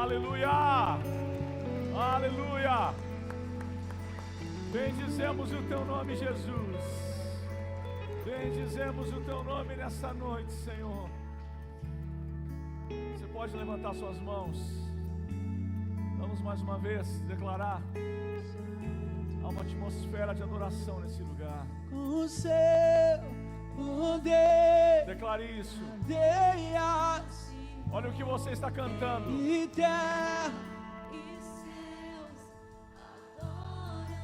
Aleluia! Aleluia! Bendizemos o teu nome, Jesus. Bendizemos o teu nome nessa noite, Senhor. Você pode levantar suas mãos. Vamos mais uma vez declarar. Há uma atmosfera de adoração nesse lugar. Com o seu poder, declare isso. Deus, olha o que você está cantando. E terra e céus adoram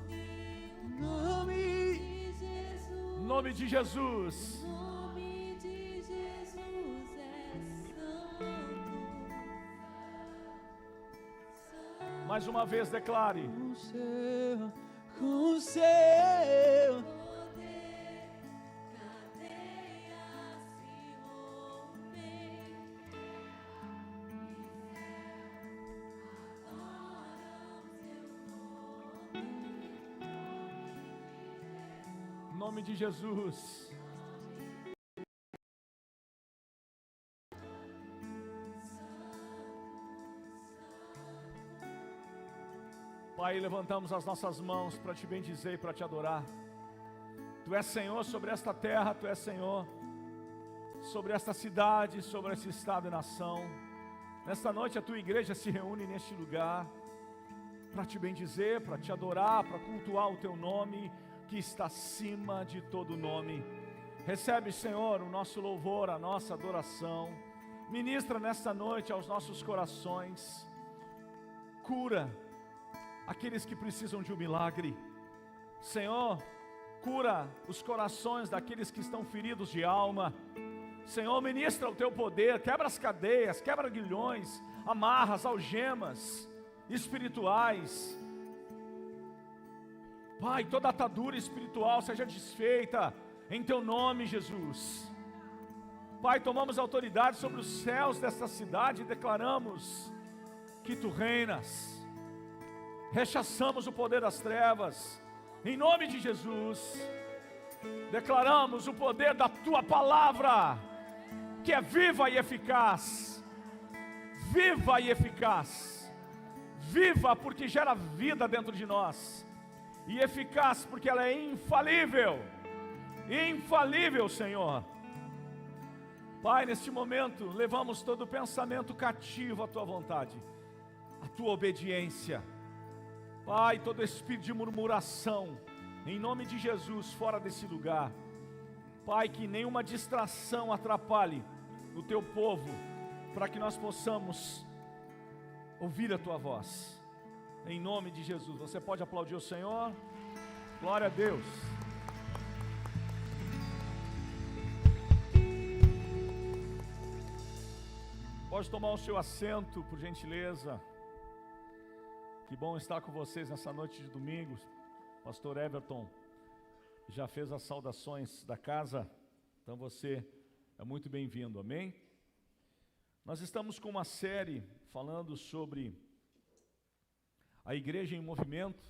seu nome. nome de Nome de Jesus. Jesus. Nome de Jesus é santo. Mais uma vez declare. Com o seu Poder, cadeias se rompem. Nome de Jesus. Pai, levantamos as nossas mãos para te bendizer e para te adorar. Tu és Senhor sobre esta terra, Tu és Senhor sobre esta cidade, sobre esse estado e nação. Nesta noite a Tua igreja se reúne neste lugar para te bendizer, para te adorar, para cultuar o Teu nome, que está acima de todo nome. Recebe, Senhor, o nosso louvor, a nossa adoração. Ministra nesta noite aos nossos corações. Cura aqueles que precisam de um milagre. Senhor, cura os corações daqueles que estão feridos de alma. Senhor, ministra o Teu poder, quebra as cadeias, quebra grilhões, amarras, algemas espirituais. Pai, toda atadura espiritual seja desfeita em Teu nome, Jesus. Pai, tomamos autoridade sobre os céus desta cidade e declaramos que Tu reinas. Rechaçamos o poder das trevas, em nome de Jesus. Declaramos o poder da Tua palavra, que é viva e eficaz. Viva e eficaz. Viva porque gera vida dentro de nós, e eficaz porque ela é infalível. Infalível, Senhor. Pai, neste momento levamos todo pensamento cativo à Tua vontade, à Tua obediência. Pai, todo espírito de murmuração, em nome de Jesus, fora desse lugar. Pai, que nenhuma distração atrapalhe o Teu povo, para que nós possamos ouvir a Tua voz, em nome de Jesus. Você pode aplaudir o Senhor? Glória a Deus. Pode tomar o seu assento, por gentileza. Que bom estar com vocês nessa noite de domingo. Pastor Everton já fez as saudações da casa, então você é muito bem-vindo, amém? Nós estamos com uma série falando sobre a igreja em movimento,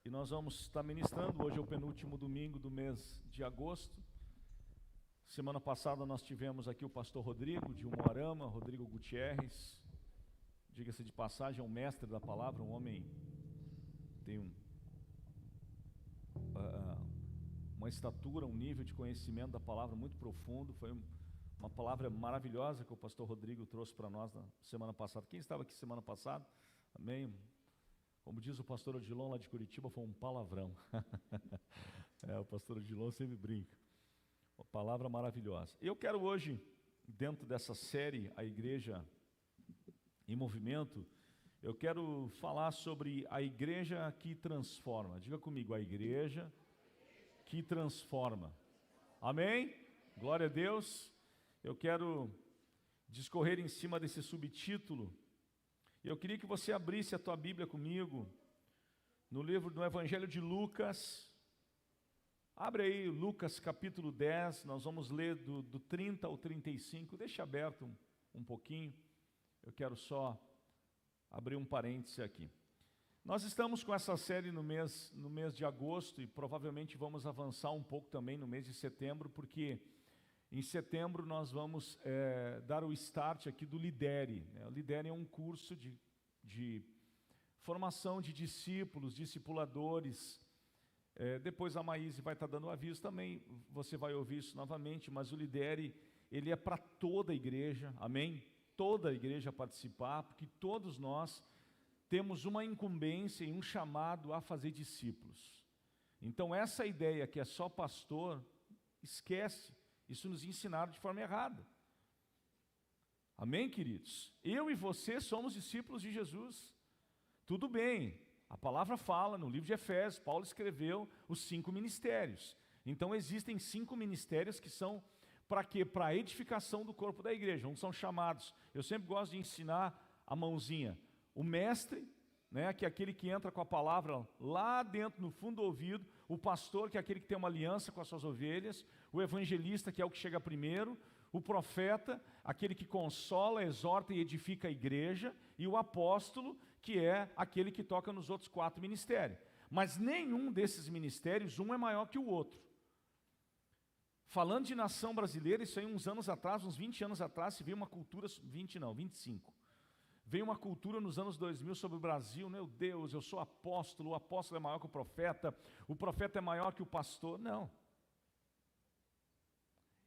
e nós vamos estar ministrando. Hoje é o penúltimo domingo do mês de agosto. Semana passada nós tivemos aqui o pastor Rodrigo de Umuarama, Rodrigo Gutierrez. Diga-se de passagem, é um mestre da palavra, um homem que tem uma estatura, um nível de conhecimento da palavra muito profundo. Foi uma palavra maravilhosa que o pastor Rodrigo trouxe para nós na semana passada. Quem estava aqui semana passada? Amém? Como diz o pastor Odilon lá de Curitiba, foi um palavrão. O pastor Odilon sempre brinca. Uma palavra maravilhosa. Eu quero hoje, dentro dessa série, a igreja em movimento, eu quero falar sobre a igreja que transforma. Diga comigo, a igreja que transforma. Amém? Glória a Deus. Eu quero discorrer em cima desse subtítulo. Eu queria que você abrisse a tua Bíblia comigo, no livro do Evangelho de Lucas. Abre aí Lucas capítulo 10, nós vamos ler do 30 ao 35. Deixa aberto um pouquinho. Eu quero só abrir um parêntese aqui. Nós estamos com essa série no mês de agosto, e provavelmente vamos avançar um pouco também no mês de setembro, porque Em setembro nós vamos dar o start aqui do Lidere. O Lidere é um curso de formação de discípulos, discipuladores. Depois a Maíse vai estar dando aviso também, você vai ouvir isso novamente, mas o Lidere, ele é para toda a igreja, amém? Toda a igreja participar, porque todos nós temos uma incumbência e um chamado a fazer discípulos. Então essa ideia que é só pastor, esquece, isso nos ensinaram de forma errada. Amém, queridos? Eu e você somos discípulos de Jesus. Tudo bem, a palavra fala, no livro de Efésios, Paulo escreveu os 5 ministérios. Então existem 5 ministérios que são para quê? Para a edificação do corpo da igreja. Uns são chamados, eu sempre gosto de ensinar a mãozinha, o mestre, né, que é aquele que entra com a palavra lá dentro, no fundo do ouvido, o pastor, que é aquele que tem uma aliança com as suas ovelhas, o evangelista, que é o que chega primeiro, o profeta, aquele que consola, exorta e edifica a igreja, e o apóstolo, que é aquele que toca nos outros 4 ministérios. Mas nenhum desses ministérios, um é maior que o outro. Falando de nação brasileira, isso aí uns anos atrás, uns 20 anos atrás, se veio uma cultura, 25. Veio uma cultura nos anos 2000 sobre o Brasil, meu Deus, eu sou apóstolo, o apóstolo é maior que o profeta é maior que o pastor. Não.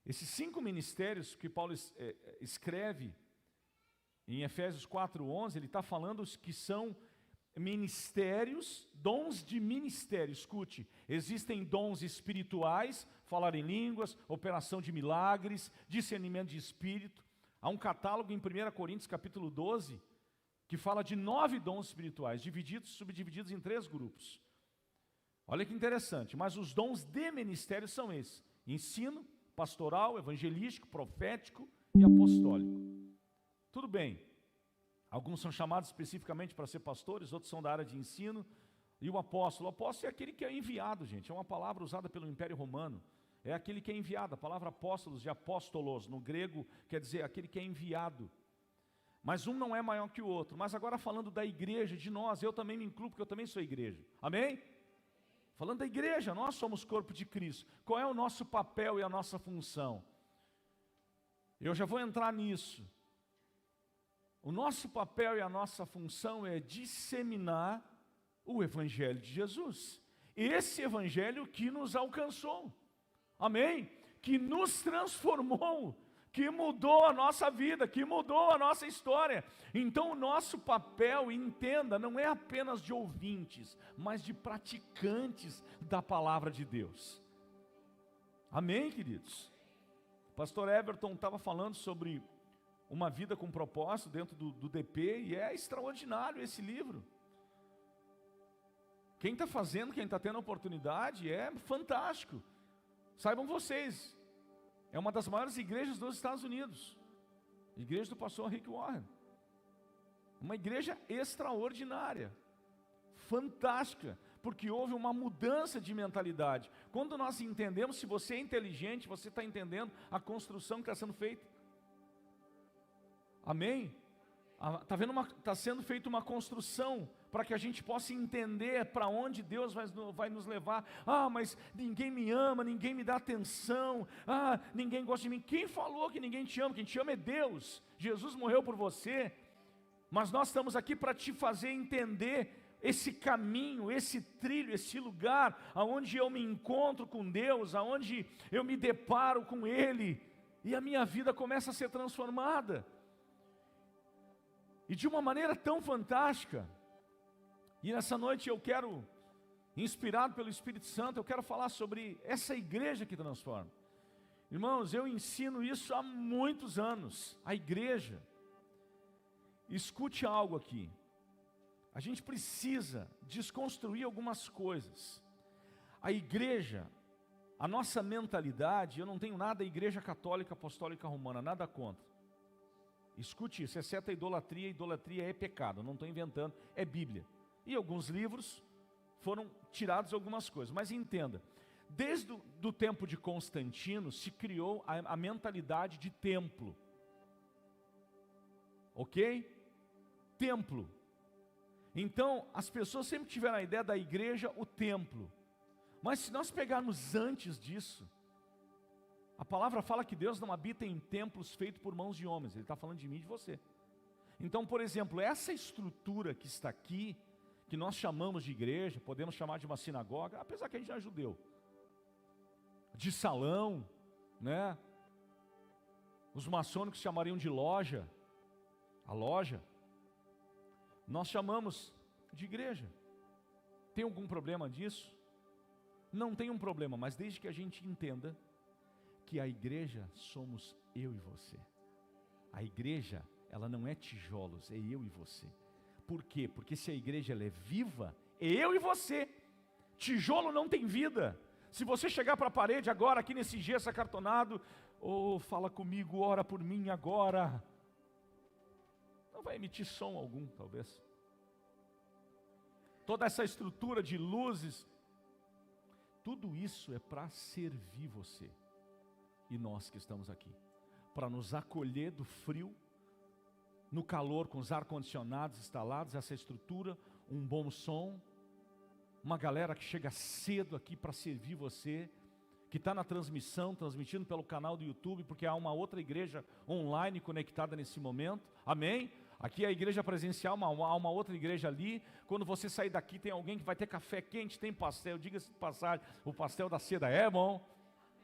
Esses 5 ministérios que Paulo escreve em Efésios 4:11, ele está falando que são ministérios, dons de ministério. Escute, existem dons espirituais, falar em línguas, operação de milagres, discernimento de espírito. Há um catálogo em 1 Coríntios capítulo 12, que fala de 9 dons espirituais, subdivididos em 3 grupos. Olha que interessante, mas os dons de ministério são esses: ensino, pastoral, evangelístico, profético e apostólico. Tudo bem, alguns são chamados especificamente para ser pastores, outros são da área de ensino. E o apóstolo é aquele que é enviado, gente, é uma palavra usada pelo Império Romano. É aquele que é enviado, a palavra apóstolos, de apóstolos, no grego, quer dizer aquele que é enviado. Mas um não é maior que o outro. Mas agora falando da igreja, de nós, eu também me incluo, porque eu também sou igreja. Amém? Falando da igreja, nós somos corpo de Cristo. Qual é o nosso papel e a nossa função? Eu já vou entrar nisso. O nosso papel e a nossa função é disseminar o Evangelho de Jesus. Esse Evangelho que nos alcançou. Amém? Que nos transformou, que mudou a nossa vida, que mudou a nossa história. Então o nosso papel, entenda, não é apenas de ouvintes, mas de praticantes da palavra de Deus. Amém, queridos? O pastor Everton estava falando sobre uma vida com propósito dentro do DP, e é extraordinário esse livro. Quem está fazendo, quem está tendo a oportunidade, é fantástico. Saibam vocês, é uma das maiores igrejas dos Estados Unidos, igreja do pastor Rick Warren. Uma igreja extraordinária, fantástica, porque houve uma mudança de mentalidade. Quando nós entendemos, se você é inteligente, você está entendendo a construção que está sendo feita. Amém? Está sendo feita uma construção para que a gente possa entender para onde Deus vai nos levar. Ah, mas ninguém me ama, ninguém me dá atenção, ninguém gosta de mim. Quem falou que ninguém te ama? Quem te ama é Deus. Jesus morreu por você, mas nós estamos aqui para te fazer entender esse caminho, esse trilho, esse lugar aonde eu me encontro com Deus, aonde eu me deparo com Ele, e a minha vida começa a ser transformada. E de uma maneira tão fantástica. E nessa noite eu quero, inspirado pelo Espírito Santo, eu quero falar sobre essa igreja que transforma. Irmãos, eu ensino isso há muitos anos. A igreja, escute algo aqui. A gente precisa desconstruir algumas coisas. A igreja, a nossa mentalidade, eu não tenho nada a igreja católica, apostólica romana, nada contra. Escute isso, exceto a idolatria é pecado, eu não estou inventando, é Bíblia. E alguns livros foram tirados algumas coisas, mas entenda, desde o tempo de Constantino se criou a mentalidade de templo. Ok? Templo. Então, as pessoas sempre tiveram a ideia da igreja, o templo. Mas se nós pegarmos antes disso, A palavra fala que Deus não habita em templos feitos por mãos de homens. Ele está falando de mim e de você. Então, por exemplo, essa estrutura que está aqui, que nós chamamos de igreja, podemos chamar de uma sinagoga, apesar que a gente é judeu, de salão, né? Os maçônicos chamariam de loja, a loja, nós chamamos de igreja. Tem algum problema disso? Não tem um problema, mas desde que a gente entenda que a igreja somos eu e você. A igreja, ela não é tijolos, é eu e você. Por quê? Porque se a igreja ela é viva, é eu e você. Tijolo não tem vida. Se você chegar para a parede agora, aqui nesse gesso acartonado, fala comigo, ora por mim agora, não vai emitir som algum, talvez. Toda essa estrutura de luzes, tudo isso é para servir você e nós que estamos aqui, para nos acolher do frio, no calor, com os ar-condicionados instalados, essa estrutura, um bom som, uma galera que chega cedo aqui para servir você, que está na transmissão, transmitindo pelo canal do YouTube, porque há uma outra igreja online conectada nesse momento, amém? Aqui é a igreja presencial, há uma outra igreja ali. Quando você sair daqui, tem alguém que vai ter café quente, tem pastel. Diga-se de passagem, o pastel da seda é bom,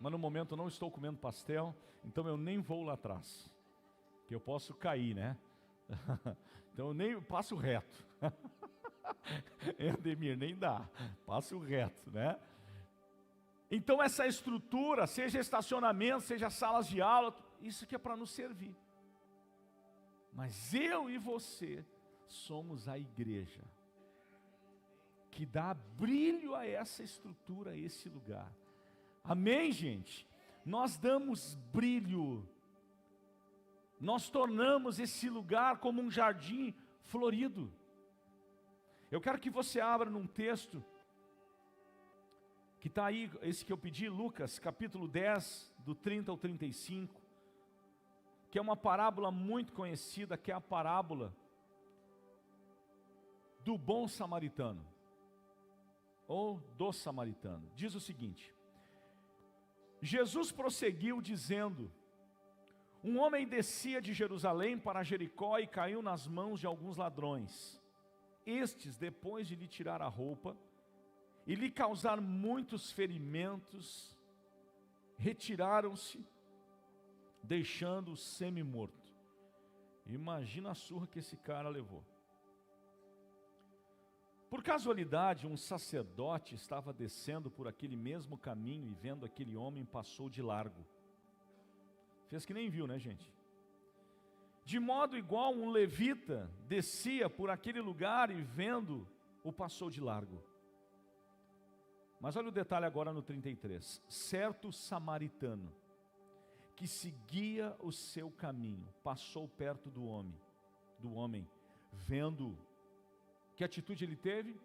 mas no momento eu não estou comendo pastel, então eu nem vou lá atrás, que eu posso cair, né? Então eu nem passo reto. Ademir, nem dá, passo reto, né? Então essa estrutura, seja estacionamento, seja salas de aula, isso aqui é para nos servir. Mas eu e você somos a igreja que dá brilho a essa estrutura, a esse lugar. Amém, gente? Nós damos brilho. Nós tornamos esse lugar como um jardim florido. Eu quero que você abra num texto que está aí, esse que eu pedi, Lucas, capítulo 10, do 30 ao 35, que é uma parábola muito conhecida, que é a parábola do bom samaritano, ou do samaritano. Diz o seguinte: Jesus prosseguiu dizendo: um homem descia de Jerusalém para Jericó e caiu nas mãos de alguns ladrões. Estes, depois de lhe tirar a roupa e lhe causar muitos ferimentos, retiraram-se, deixando-o semi-morto. Imagina a surra que esse cara levou. Por casualidade, um sacerdote estava descendo por aquele mesmo caminho e vendo aquele homem passou de largo. Fez que nem viu, né, gente? De modo igual, um levita descia por aquele lugar e vendo o passou de largo. Mas olha o detalhe agora no 33. Certo samaritano que seguia o seu caminho passou perto do homem, vendo. Que atitude ele teve?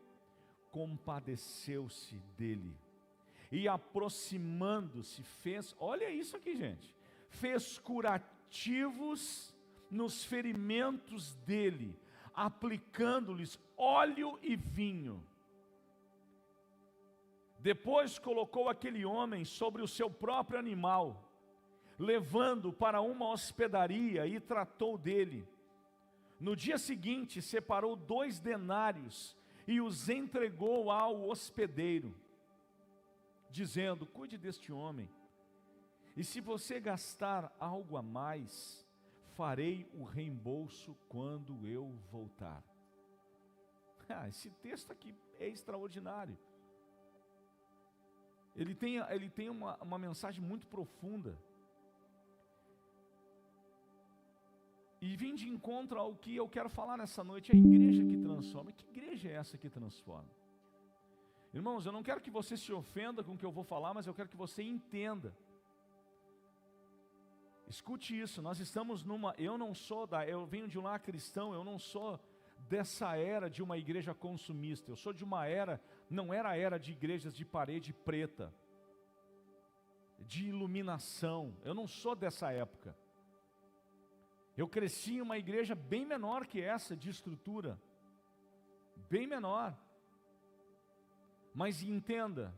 Compadeceu-se dele e aproximando-se fez, olha isso aqui, gente, fez curativos nos ferimentos dele, aplicando-lhes óleo e vinho. Depois colocou aquele homem sobre o seu próprio animal, levando-o para uma hospedaria e tratou dele. No dia seguinte separou 2 denários e os entregou ao hospedeiro, dizendo: cuide deste homem, e se você gastar algo a mais, farei o reembolso quando eu voltar. Esse texto aqui é extraordinário. Ele tem uma mensagem muito profunda. E vim de encontro ao que eu quero falar nessa noite, a igreja que transforma. Que igreja é essa que transforma? Irmãos, eu não quero que você se ofenda com o que eu vou falar, mas eu quero que você entenda. Escute isso, nós estamos eu venho de um lar cristão, eu não sou dessa era de uma igreja consumista, eu sou de uma era, não era a era de igrejas de parede preta, de iluminação, eu não sou dessa época. Eu cresci em uma igreja bem menor que essa, de estrutura, bem menor. Mas entenda,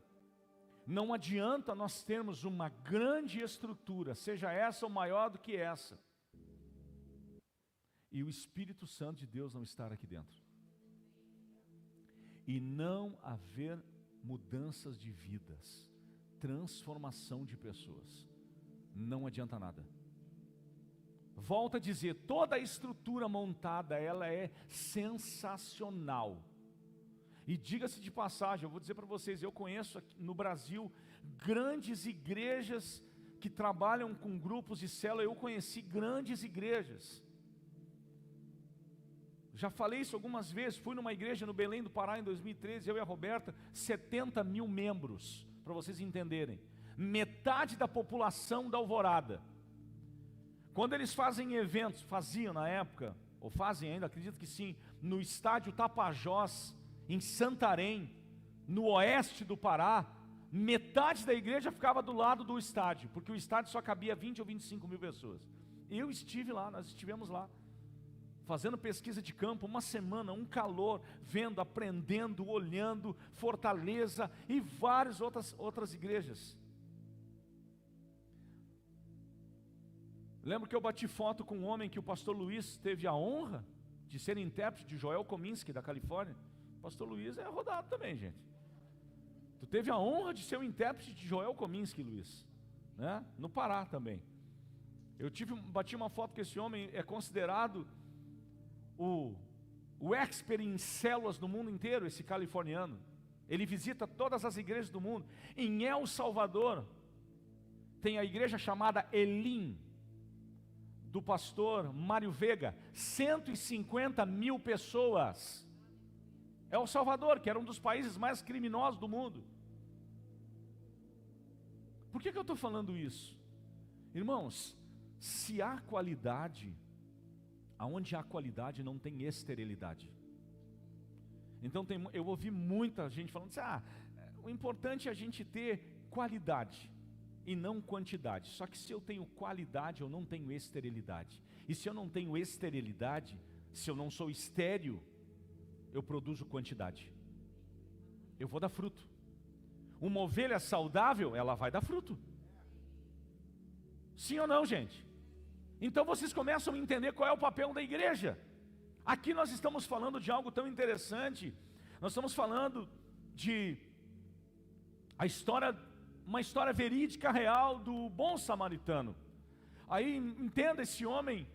Não adianta nós termos uma grande estrutura, seja essa ou maior do que essa, e o Espírito Santo de Deus não estar aqui dentro. E não haver mudanças de vidas, transformação de pessoas. Não adianta nada. Volto a dizer, toda a estrutura montada, ela é sensacional. E diga-se de passagem, eu vou dizer para vocês, eu conheço aqui no Brasil grandes igrejas que trabalham com grupos de célula. Eu conheci grandes igrejas. Já falei isso algumas vezes. Fui numa igreja no Belém do Pará em 2013, eu e a Roberta, 70 mil membros, para vocês entenderem. Metade da população da Alvorada. Quando eles fazem eventos, faziam na época, ou fazem ainda, acredito que sim, no estádio Tapajós, em Santarém, no oeste do Pará, metade da igreja ficava do lado do estádio, porque o estádio só cabia 20 ou 25 mil pessoas. Eu estive lá, nós estivemos lá, fazendo pesquisa de campo, uma semana, um calor, vendo, aprendendo, olhando, Fortaleza e várias outras igrejas. Lembro que eu bati foto com um homem que o pastor Luiz teve a honra de ser intérprete de Joel Kominski, da Califórnia. O pastor Luiz é rodado também, gente. Tu teve a honra de ser o intérprete de Joel Kominski, Luiz, né? No Pará também. Bati uma foto com esse homem, é considerado o expert em células no mundo inteiro, esse californiano. Ele visita todas as igrejas do mundo. Em El Salvador, tem a igreja chamada Elim, do pastor Mário Vega, 150 mil pessoas. El Salvador, que era um dos países mais criminosos do mundo. Por que eu estou falando isso? Irmãos, se há qualidade, aonde há qualidade não tem esterilidade. Então eu ouvi muita gente falando assim, o importante é a gente ter qualidade e não quantidade. Só que se eu tenho qualidade, eu não tenho esterilidade. E se eu não tenho esterilidade, se eu não sou estéril, eu produzo quantidade. Eu vou dar fruto. Uma ovelha saudável, ela vai dar fruto. Sim ou não, gente? Então vocês começam a entender qual é o papel da igreja. Aqui nós estamos falando de algo tão interessante. Nós estamos falando de uma história verídica, real, do bom samaritano. Aí entenda, esse homem,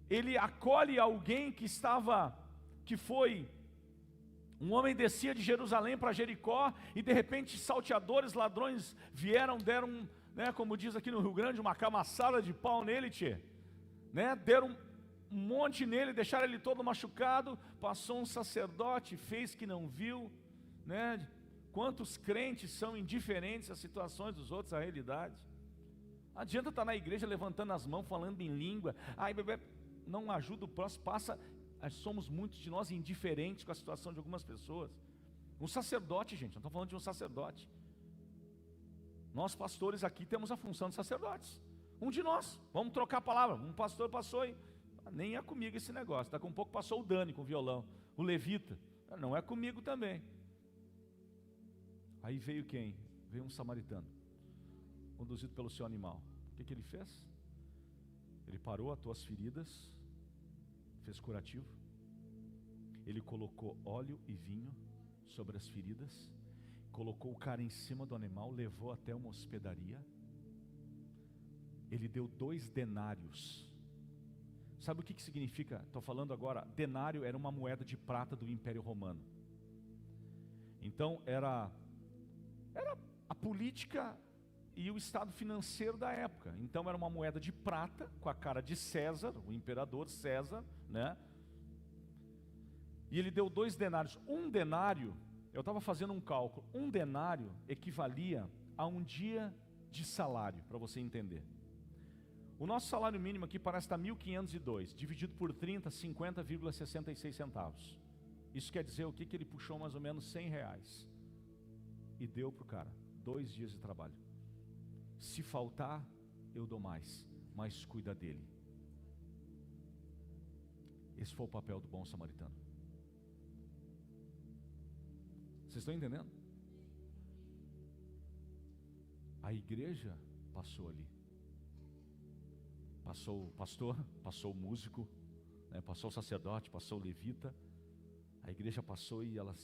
ele acolhe alguém que foi, um homem descia de Jerusalém para Jericó, e de repente salteadores, ladrões vieram, deram, como diz aqui no Rio Grande, uma camaçada de pau nele, deram um monte nele, deixaram ele todo machucado. Passou um sacerdote, fez que não viu, Quantos crentes são indiferentes às situações dos outros, à realidade? Não adianta estar na igreja levantando as mãos, falando em língua, não ajuda o próximo, somos muitos de nós indiferentes com a situação de algumas pessoas. Um sacerdote, gente, não estou falando de um sacerdote. Nós pastores aqui temos a função de sacerdotes. Um de nós, vamos trocar a palavra. Um pastor passou e nem é comigo esse negócio. Daqui a um pouco passou o Dani com o violão, o levita, não é comigo também. Aí veio quem? Veio um samaritano, conduzido pelo seu animal. O que ele fez? Ele parou, atou as feridas, fez curativo. Ele colocou óleo e vinho sobre as feridas, colocou o cara em cima do animal, levou até uma hospedaria. Ele deu 2 denários. Sabe o que significa? Estou falando agora, denário era uma moeda de prata do Império Romano. Então era a política e o estado financeiro da época. Então era uma moeda de prata com a cara de César, o imperador César, E ele deu 2 denários. Um denário, eu estava fazendo um cálculo, um denário equivalia a um dia de salário, para você entender. O nosso salário mínimo aqui parece estar 1.502, dividido por 30, 50,66 centavos. Isso quer dizer o que ele puxou mais ou menos R$100 e deu para o cara, 2 dias de trabalho. Se faltar, eu dou mais, mas cuida dele. Esse foi o papel do bom samaritano. Vocês estão entendendo? A igreja passou ali. Passou o pastor, passou o músico, né? Passou o sacerdote, passou o levita. A igreja passou e ela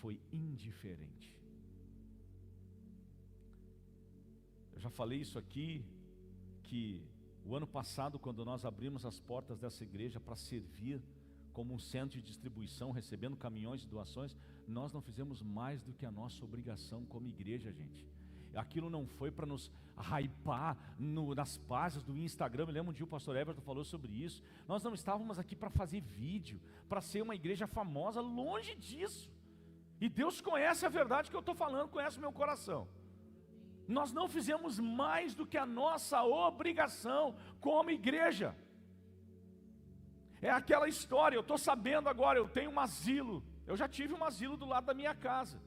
foi indiferente. Eu já falei isso aqui, que o ano passado, quando nós abrimos as portas dessa igreja para servir como um centro de distribuição, recebendo caminhões de doações, nós não fizemos mais do que a nossa obrigação como igreja, gente. Aquilo não foi para nos hypar nas páginas do Instagram. Me lembro um dia o pastor Everton falou sobre isso. Nós não estávamos aqui para fazer vídeo, para ser uma igreja famosa, longe disso. E Deus conhece a verdade que eu estou falando, conhece o meu coração. Nós não fizemos mais do que a nossa obrigação como igreja. É aquela história, eu estou sabendo agora, eu tenho um asilo. Eu já tive um asilo do lado da minha casa.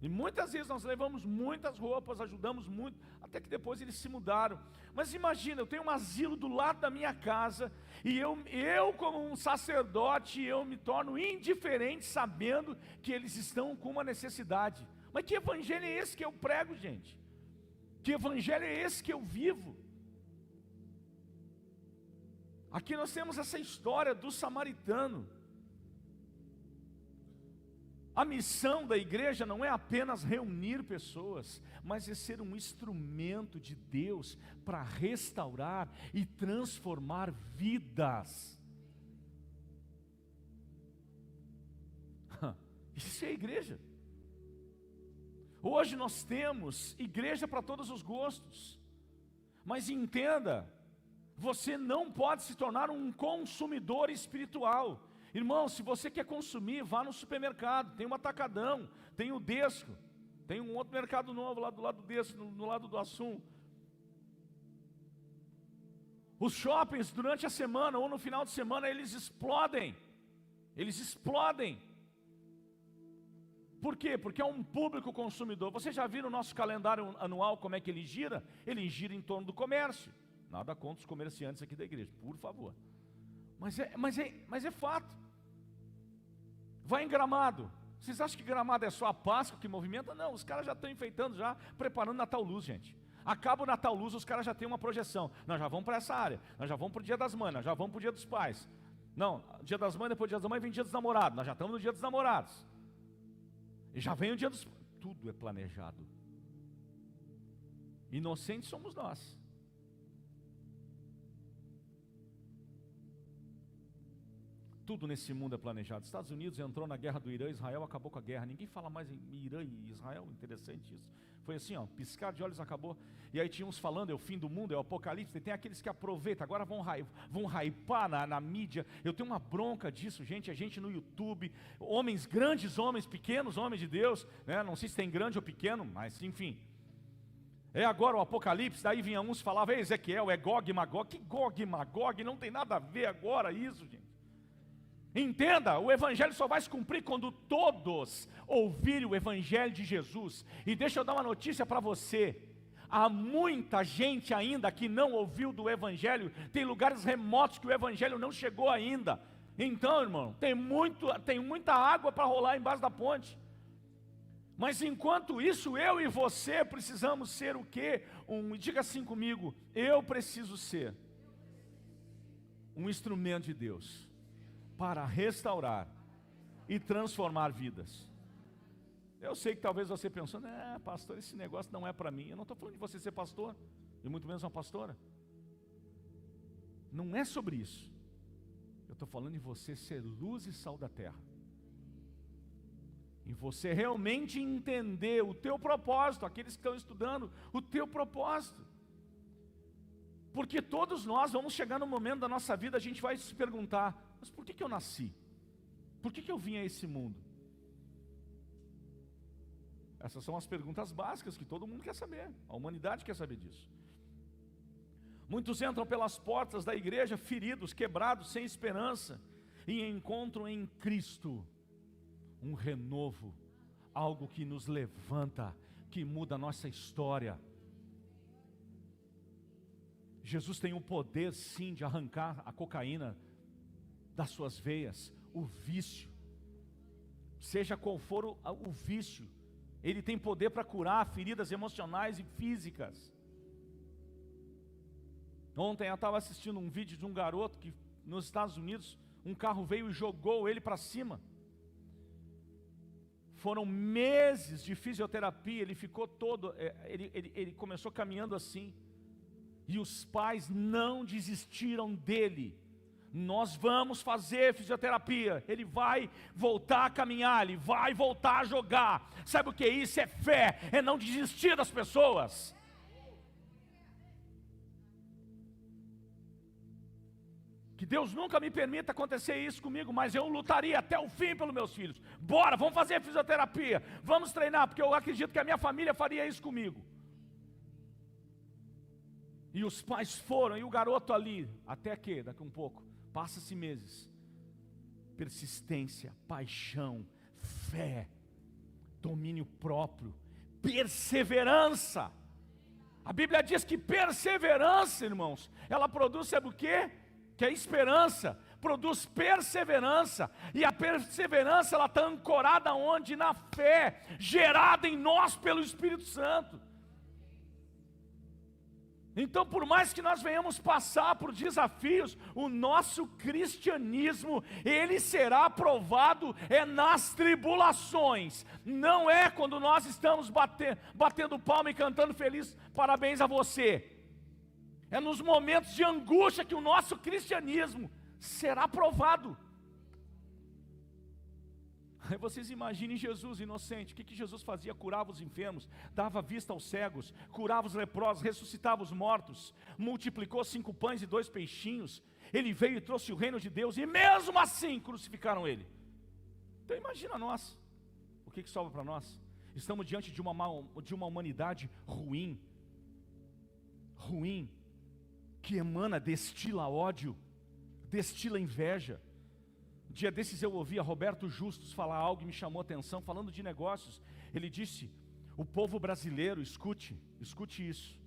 E muitas vezes nós levamos muitas roupas, ajudamos muito, até que depois eles se mudaram. Mas imagina, eu tenho um asilo do lado da minha casa, e eu como um sacerdote, eu me torno indiferente sabendo que eles estão com uma necessidade. Mas que evangelho é esse que eu prego, gente? Que evangelho é esse que eu vivo? Aqui nós temos essa história do samaritano. A missão da igreja não é apenas reunir pessoas, mas é ser um instrumento de Deus para restaurar e transformar vidas. Isso é a igreja. Hoje nós temos igreja para todos os gostos, mas entenda, você não pode se tornar um consumidor espiritual. Irmão, se você quer consumir, vá no supermercado, tem um atacadão, tem o Desco, tem um outro mercado novo lá do lado do Desco, no lado do Assum. Os shoppings durante a semana ou no final de semana, eles explodem. Por quê? Porque é um público consumidor. Você já viu no nosso calendário anual como é que ele gira? Ele gira em torno do comércio. Nada contra os comerciantes aqui da igreja, por favor. Mas é fato. Vai em Gramado. Vocês acham que Gramado é só a Páscoa que movimenta? Não, os caras já estão enfeitando, já preparando Natal Luz, gente. Acaba o Natal Luz, os caras já têm uma projeção. Nós já vamos para essa área, nós já vamos para o Dia das Mães, nós já vamos para o Dia dos Pais. Não, Dia das Mães, depois do Dia das Mães vem Dia dos Namorados, nós já estamos no Dia dos Namorados. E já vem o Dia dos... Tudo é planejado. Inocentes somos nós. Tudo nesse mundo é planejado. Estados Unidos entrou na guerra do Irã, Israel acabou com a guerra. Ninguém fala mais em Irã e Israel, interessante isso. Foi assim, ó, piscar de olhos acabou. E aí tinha uns falando, é o fim do mundo, é o apocalipse. E tem aqueles que aproveitam, agora vão hypar na mídia. Eu tenho uma bronca disso, gente. A gente no YouTube, homens, grandes homens, pequenos homens de Deus, né? Não sei se tem grande ou pequeno, mas enfim. É agora o apocalipse, daí vinha uns e falavam, Ezequiel, é Gog e Magog. Que Gog e Magog? Não tem nada a ver agora isso, gente. Entenda, o evangelho só vai se cumprir quando todos ouvirem o evangelho de Jesus. E deixa eu dar uma notícia para você. Há muita gente ainda que não ouviu do evangelho. Tem lugares remotos que o evangelho não chegou ainda. Então, irmão, tem muita água para rolar embaixo da ponte. Mas enquanto isso, eu e você precisamos ser o quê? Diga assim comigo, eu preciso ser um instrumento de Deus para restaurar e transformar vidas. Eu sei que talvez você pensando, pastor, esse negócio não é para mim. Eu não estou falando de você ser pastor, e muito menos uma pastora. Não é sobre isso. Eu estou falando de você ser luz e sal da terra. E você realmente entender o teu propósito, aqueles que estão estudando, o teu propósito. Porque todos nós vamos chegar num momento da nossa vida, a gente vai se perguntar, mas por que eu nasci? Por que eu vim a esse mundo? Essas são as perguntas básicas que todo mundo quer saber. A humanidade quer saber disso. Muitos entram pelas portas da igreja feridos, quebrados, sem esperança, e encontram em Cristo um renovo, algo que nos levanta, que muda a nossa história. Jesus tem o poder sim de arrancar a cocaína das suas veias, o vício, seja qual for o vício, Ele tem poder para curar feridas emocionais e físicas. Ontem eu estava assistindo um vídeo de um garoto que nos Estados Unidos, um carro veio e jogou ele para cima. Foram meses de fisioterapia, ele ficou todo, ele começou caminhando assim. E os pais não desistiram dele. Nós vamos fazer fisioterapia, ele vai voltar a caminhar, ele vai voltar a jogar. Sabe o que é isso? É fé, é não desistir das pessoas. Que Deus nunca me permita acontecer isso comigo, mas eu lutaria até o fim pelos meus filhos. Bora, vamos fazer fisioterapia, vamos treinar, porque eu acredito que a minha família faria isso comigo. E os pais foram, e o garoto ali, até que, daqui um pouco, passa-se meses. Persistência, paixão, fé, domínio próprio, perseverança. A Bíblia diz que perseverança, irmãos, ela produz, sabe o quê? Que é esperança, produz perseverança, e a perseverança ela está ancorada onde? Na fé, gerada em nós pelo Espírito Santo. Então, por mais que nós venhamos passar por desafios, o nosso cristianismo, ele será provado nas tribulações. Não é quando nós estamos batendo palma e cantando feliz, parabéns a você. É nos momentos de angústia que o nosso cristianismo será provado. Aí vocês imaginem Jesus inocente, o que Jesus fazia? Curava os enfermos, dava vista aos cegos, curava os leprosos, ressuscitava os mortos, multiplicou 5 pães e 2 peixinhos, ele veio e trouxe o reino de Deus, e mesmo assim crucificaram ele. Então imagina nós, o que sobra para nós? Estamos diante de uma humanidade ruim, que emana, destila ódio, destila inveja. Dia desses eu ouvi a Roberto Justus falar algo e me chamou a atenção, falando de negócios. Ele disse, o povo brasileiro, escute isso,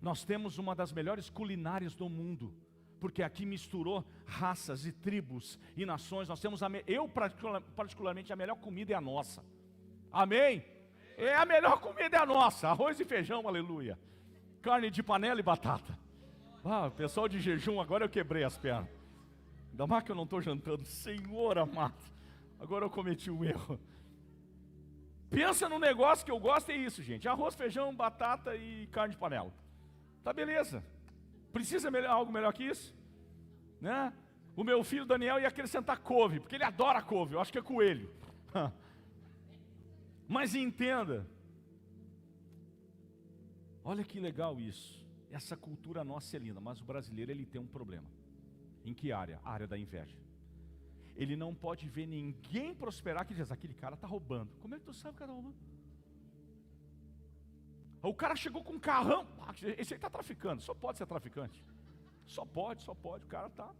nós temos uma das melhores culinárias do mundo, porque aqui misturou raças e tribos e nações. Nós temos, particularmente, a melhor comida é a nossa, amém? A melhor comida é a nossa, arroz e feijão, aleluia, carne de panela e batata. Pessoal de jejum, agora eu quebrei as pernas. Ainda mais que eu não estou jantando, Senhor amado, agora eu cometi um erro. Pensa no negócio que eu gosto, é isso, gente, arroz, feijão, batata e carne de panela. Tá beleza, precisa algo melhor que isso? Né? O meu filho Daniel ia acrescentar couve, porque ele adora couve, eu acho que é coelho. Mas entenda, olha que legal isso, essa cultura nossa é linda, mas o brasileiro ele tem um problema. Em que área? A área da inveja. Ele não pode ver ninguém prosperar que diz, aquele cara está roubando. Como é que tu sabe que o cara está roubando? O cara chegou com um carrão, esse aí está traficando, só pode ser traficante. Só pode, o cara está.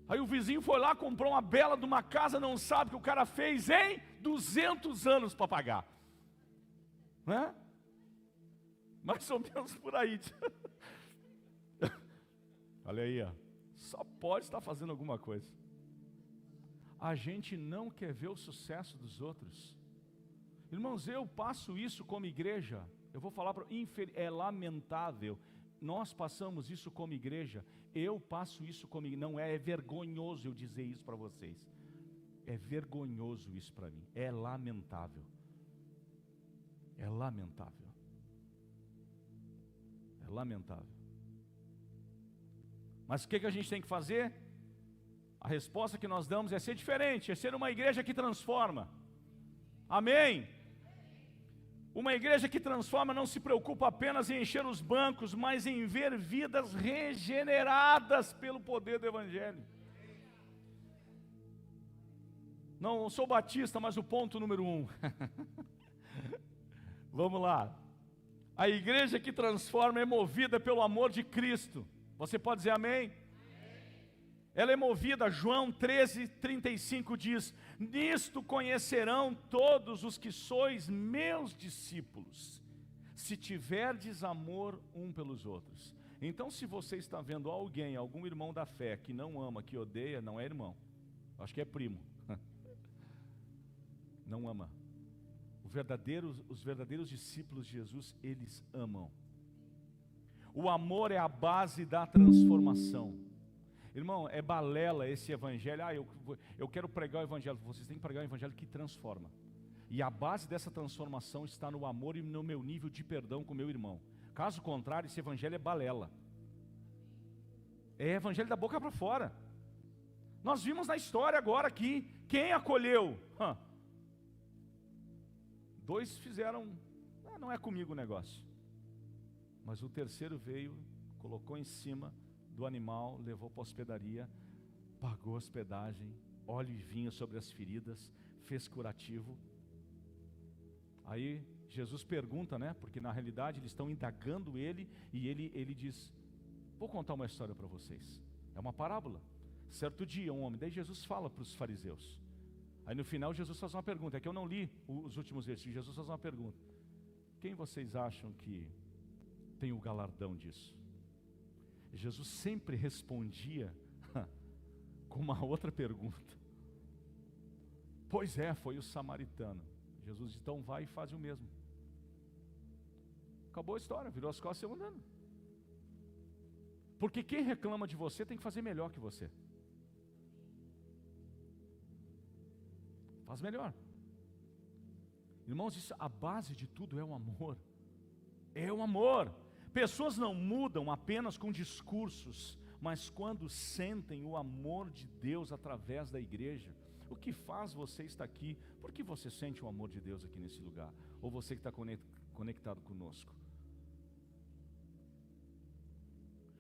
Aí o vizinho foi lá, comprou uma bela de uma casa, não sabe o que o cara fez em 200 anos para pagar. Né? Mais ou menos por aí. Olha aí, ó. Só pode estar fazendo alguma coisa. A gente não quer ver o sucesso dos outros. Irmãos, eu passo isso como igreja. Eu vou falar para é lamentável. Nós passamos isso como igreja. Eu passo isso como igreja. Não é vergonhoso eu dizer isso para vocês. É vergonhoso isso para mim. É lamentável. É lamentável. É lamentável. Mas o que a gente tem que fazer? A resposta que nós damos é ser diferente, é ser uma igreja que transforma. Amém? Uma igreja que transforma não se preocupa apenas em encher os bancos, mas em ver vidas regeneradas pelo poder do Evangelho. Não sou batista, mas o ponto número 1. Vamos lá. A igreja que transforma é movida pelo amor de Cristo. Você pode dizer amém? Ela é movida, João 13:35 diz, nisto conhecerão todos os que sois meus discípulos, se tiverdes amor um pelos outros. Então se você está vendo alguém, algum irmão da fé, que não ama, que odeia, não é irmão, acho que é primo, não ama. os verdadeiros discípulos de Jesus, eles amam. O amor é a base da transformação. Irmão, é balela esse evangelho. Eu quero pregar o evangelho. Vocês têm que pregar o evangelho que transforma. E a base dessa transformação está no amor e no meu nível de perdão com o meu irmão. Caso contrário, esse evangelho é balela. É evangelho da boca para fora. Nós vimos na história agora aqui, quem acolheu? 2 fizeram, não é comigo o negócio. Mas o terceiro veio, colocou em cima do animal, levou para a hospedaria, pagou a hospedagem, óleo e vinho sobre as feridas, fez curativo. Aí Jesus pergunta, né? Porque na realidade eles estão indagando ele, e ele diz: vou contar uma história para vocês. É uma parábola. Certo dia um homem, daí Jesus fala para os fariseus. Aí no final Jesus faz uma pergunta, é que eu não li os últimos versículos. Jesus faz uma pergunta: quem vocês acham que tem o galardão disso? Jesus sempre respondia com uma outra pergunta. Pois é, foi o samaritano. Jesus disse: então vai e faz o mesmo. Acabou a história, virou as costas e saiu andando. Porque quem reclama de você tem que fazer melhor que você. Faz melhor. Irmãos, isso, a base de tudo é o amor. É o amor. Pessoas não mudam apenas com discursos, mas quando sentem o amor de Deus através da igreja. O que faz você estar aqui? Por que você sente o amor de Deus aqui nesse lugar? Ou você que está conectado conosco?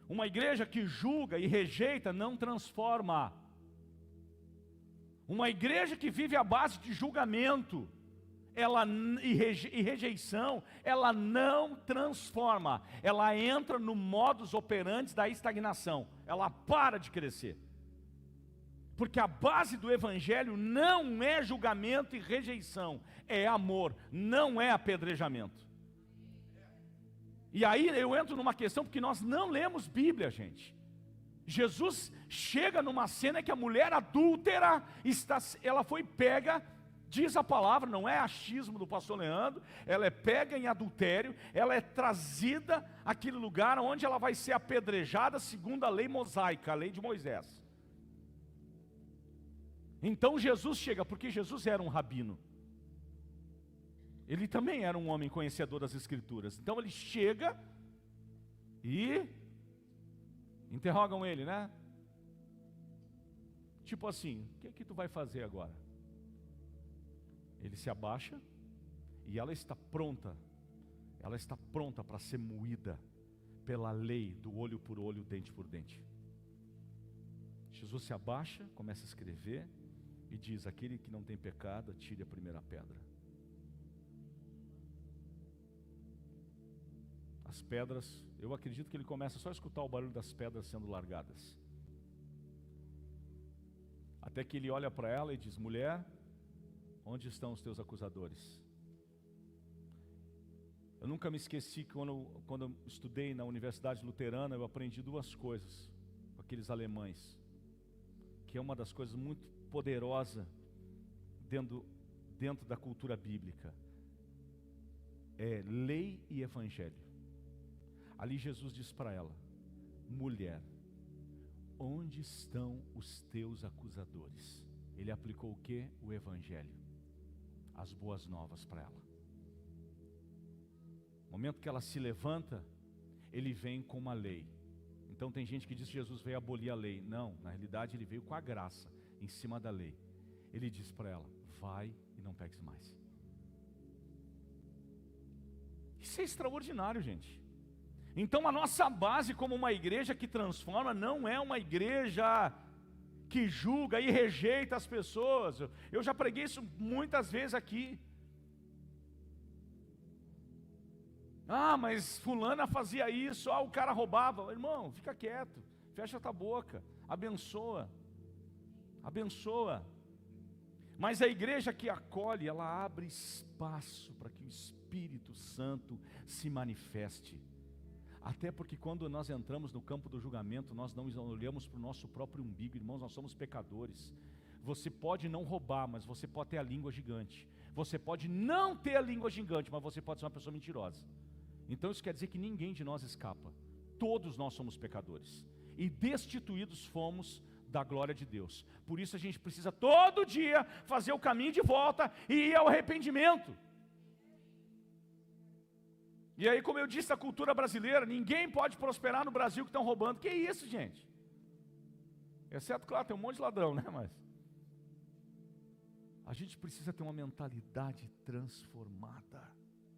Uma igreja que julga e rejeita não transforma. Uma igreja que vive à base de julgamento e rejeição, ela não transforma. Ela entra no modus operandi da estagnação. Ela para de crescer. Porque a base do evangelho não é julgamento e rejeição, é amor, não é apedrejamento. E aí eu entro numa questão, porque nós não lemos Bíblia, gente. Jesus chega numa cena que a mulher adúltera, ela foi pega, diz a palavra, não é achismo do pastor Leandro, ela é pega em adultério, ela é trazida àquele lugar onde ela vai ser apedrejada segundo a lei mosaica, a lei de Moisés. Então Jesus chega, porque Jesus era um rabino. Ele também era um homem conhecedor das Escrituras. Então ele chega e interrogam ele, né? Tipo assim, o que tu vai fazer agora? Ele se abaixa e ela está pronta para ser moída pela lei do olho por olho, dente por dente. Jesus se abaixa, começa a escrever e diz: aquele que não tem pecado, tire a primeira pedra. As pedras, eu acredito que ele começa só a escutar o barulho das pedras sendo largadas. Até que ele olha para ela e diz: mulher, onde estão os teus acusadores? Eu nunca me esqueci que quando eu estudei na Universidade Luterana, eu aprendi 2 coisas com aqueles alemães, que é uma das coisas muito poderosa dentro da cultura bíblica. É lei e evangelho. Ali Jesus diz para ela: mulher, onde estão os teus acusadores? Ele aplicou o quê? O evangelho, as boas novas para ela. No momento que ela se levanta, ele vem com uma lei. Então tem gente que diz que Jesus veio abolir a lei. Não, na realidade ele veio com a graça em cima da lei. Ele diz para ela: vai e não peques mais. Isso é extraordinário, gente. Então a nossa base como uma igreja que transforma não é uma igreja que julga e rejeita as pessoas. Eu já preguei isso muitas vezes aqui. Ah, mas fulana fazia isso, o cara roubava. Irmão, fica quieto, fecha a tua boca, abençoa. Abençoa. Mas a igreja que acolhe, ela abre espaço para que o Espírito Santo se manifeste. Até porque quando nós entramos no campo do julgamento, nós não olhamos para o nosso próprio umbigo. Irmãos, nós somos pecadores. Você pode não roubar, mas você pode ter a língua gigante. Você pode não ter a língua gigante, mas você pode ser uma pessoa mentirosa. Então isso quer dizer que ninguém de nós escapa. Todos nós somos pecadores. E destituídos fomos da glória de Deus. Por isso a gente precisa todo dia fazer o caminho de volta e ir ao arrependimento. E aí, como eu disse, a cultura brasileira, ninguém pode prosperar no Brasil que estão roubando. Que isso, gente? Exceto, claro, tem um monte de ladrão, né? Mas a gente precisa ter uma mentalidade transformada.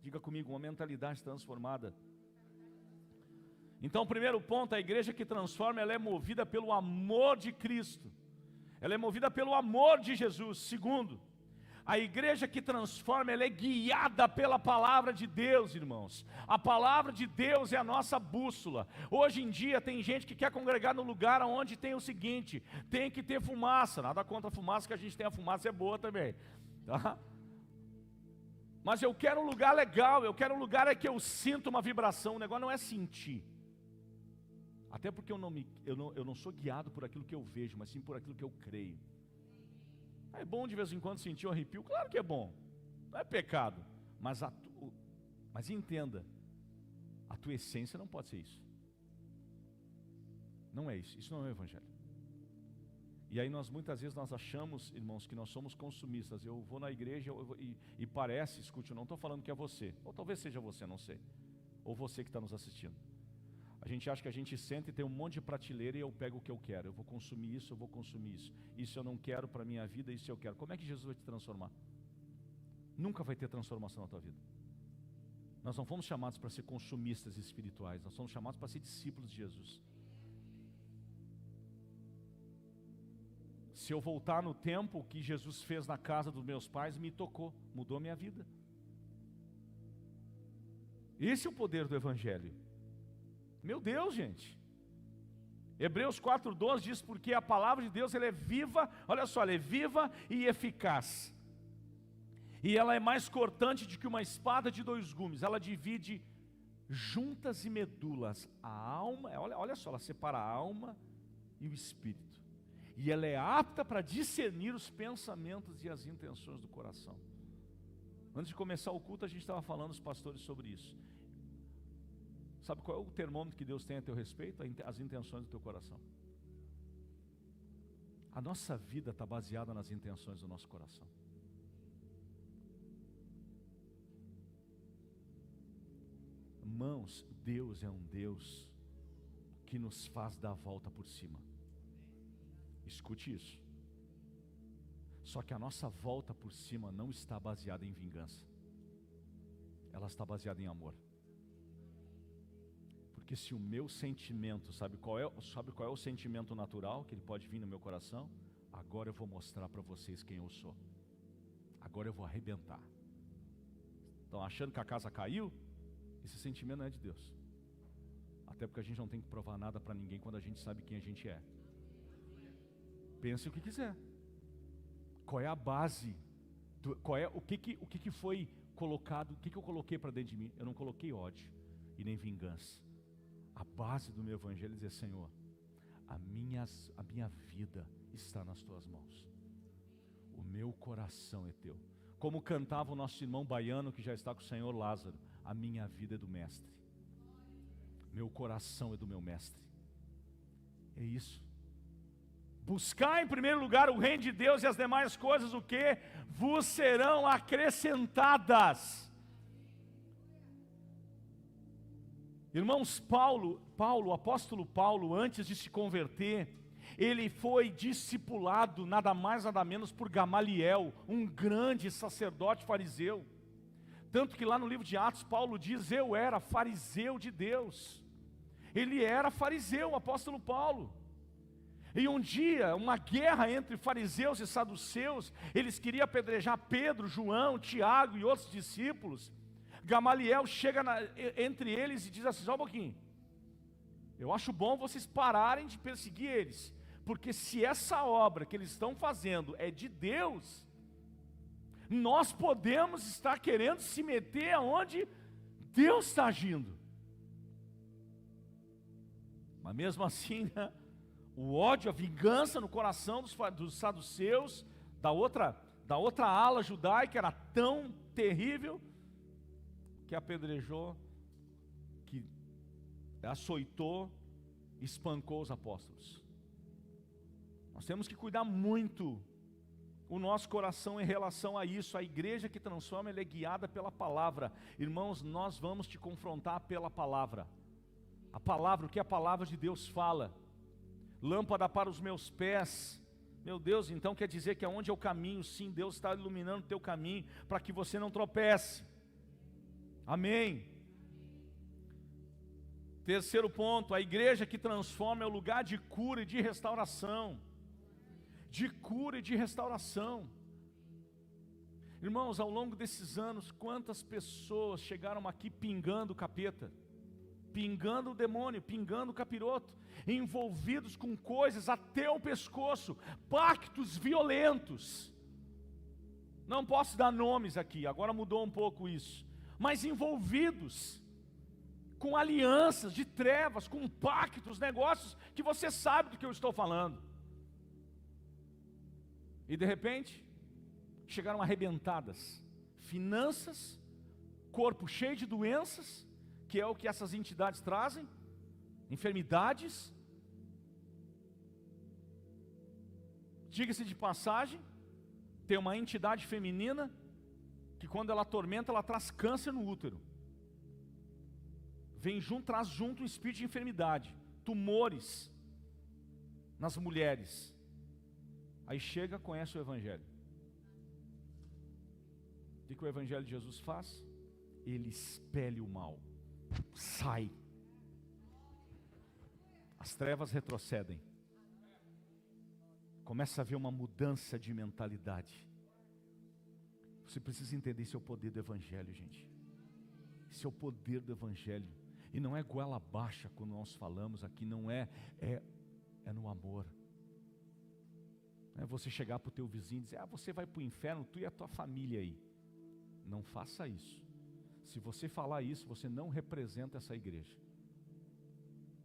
Diga comigo, uma mentalidade transformada. Então, o primeiro ponto, a igreja que transforma, ela é movida pelo amor de Cristo. Ela é movida pelo amor de Jesus. Segundo, a igreja que transforma, ela é guiada pela palavra de Deus, irmãos. A palavra de Deus é a nossa bússola. Hoje em dia tem gente que quer congregar no lugar onde tem o seguinte: tem que ter fumaça. Nada contra a fumaça, que a gente tem, a fumaça é boa também, tá? Mas eu quero um lugar legal, eu quero um lugar que eu sinto uma vibração. O negócio não é sentir. Até porque eu não sou guiado por aquilo que eu vejo, mas sim por aquilo que eu creio. É bom de vez em quando sentir um arrepio? Claro que é bom, não é pecado. Mas entenda, a tua essência não pode ser isso. Não é isso, isso não é o evangelho. E aí muitas vezes nós achamos, irmãos, que nós somos consumistas. Eu vou na igreja e parece, escute, eu não estou falando que é você, ou talvez seja você, não sei, ou você que está nos assistindo. A gente acha que a gente senta e tem um monte de prateleira e eu pego o que eu quero. Eu vou consumir isso, eu vou consumir isso. Isso eu não quero para a minha vida, isso eu quero. Como é que Jesus vai te transformar? Nunca vai ter transformação na tua vida. Nós não fomos chamados para ser consumistas espirituais. Nós somos chamados para ser discípulos de Jesus. Se eu voltar no tempo, o que Jesus fez na casa dos meus pais me tocou, mudou minha vida. Esse é o poder do evangelho. Meu Deus, gente. Hebreus 4:12 diz: porque a palavra de Deus, ela é viva, olha só, ela é viva e eficaz. E ela é mais cortante do que uma espada de 2 gumes. Ela divide juntas e medulas, a alma, olha só, ela separa a alma e o espírito. E ela é apta para discernir os pensamentos e as intenções do coração. Antes de começar o culto, a gente estava falando, os pastores, sobre isso. Sabe qual é o termômetro que Deus tem a teu respeito? As intenções do teu coração. A nossa vida está baseada nas intenções do nosso coração. Irmãos, Deus é um Deus que nos faz dar a volta por cima. Escute isso. Só que a nossa volta por cima não está baseada em vingança. Ela está baseada em amor. Porque se o meu sentimento, sabe qual é o sentimento natural que ele pode vir no meu coração? Agora eu vou mostrar para vocês quem eu sou. Agora eu vou arrebentar. Estão achando que a casa caiu? Esse sentimento não é de Deus. Até porque a gente não tem que provar nada para ninguém quando a gente sabe quem a gente é. Pense o que quiser. Qual é a base? O que foi colocado? O que eu coloquei para dentro de mim? Eu não coloquei ódio e nem vingança. A base do meu evangelho é dizer: Senhor, a minha vida está nas tuas mãos. O meu coração é teu. Como cantava o nosso irmão baiano que já está com o Senhor, Lázaro: a minha vida é do mestre. Meu coração é do meu mestre. É isso. Buscar em primeiro lugar o reino de Deus, e as demais coisas, o que? Vos serão acrescentadas. Irmãos, o apóstolo Paulo, antes de se converter, ele foi discipulado, nada mais nada menos, por Gamaliel, um grande sacerdote fariseu. Tanto que lá no livro de Atos, Paulo diz: eu era fariseu de Deus. Ele era fariseu, o apóstolo Paulo. E um dia, uma guerra entre fariseus e saduceus, eles queriam apedrejar Pedro, João, Tiago e outros discípulos. Gamaliel chega entre eles e diz assim: só um pouquinho, eu acho bom vocês pararem de perseguir eles, porque se essa obra que eles estão fazendo é de Deus, nós podemos estar querendo se meter aonde Deus está agindo. Mas mesmo assim, né, o ódio, a vingança no coração dos saduceus, da outra da outra ala judaica era tão terrível que apedrejou, que açoitou, espancou os apóstolos. Nós temos que cuidar muito o nosso coração em relação a isso. A igreja que transforma, ela é guiada pela palavra. Irmãos, nós vamos te confrontar pela palavra. A palavra, o que a palavra de Deus fala. Lâmpada para os meus pés. Meu Deus, então quer dizer que aonde eu caminho, sim, Deus está iluminando o teu caminho, para que você não tropece. Amém. Terceiro ponto, a igreja que transforma é o lugar de cura e de restauração. De cura e de restauração. Irmãos, ao longo desses anos, quantas pessoas chegaram aqui pingando o capeta, pingando o demônio, pingando o capiroto, envolvidos com coisas até o pescoço, pactos violentos. Não posso dar nomes aqui, agora mudou um pouco isso, mas envolvidos com alianças de trevas, com pactos, negócios que você sabe do que eu estou falando. E de repente, chegaram arrebentadas, finanças, corpo cheio de doenças, que é o que essas entidades trazem, enfermidades. Diga-se de passagem, tem uma entidade feminina, que quando ela atormenta, ela traz câncer no útero. Vem junto, traz junto um espírito de enfermidade, tumores nas mulheres. Aí chega, conhece o Evangelho. O que o Evangelho de Jesus faz? Ele expele o mal, sai. As trevas retrocedem. Começa a haver uma mudança de mentalidade. Você precisa entender, esse é o poder do Evangelho, gente. Esse é o poder do Evangelho. E não é goela baixa quando nós falamos aqui, não é no amor. Não é você chegar para o teu vizinho e dizer, você vai para o inferno, tu e a tua família aí. Não faça isso. Se você falar isso, você não representa essa igreja.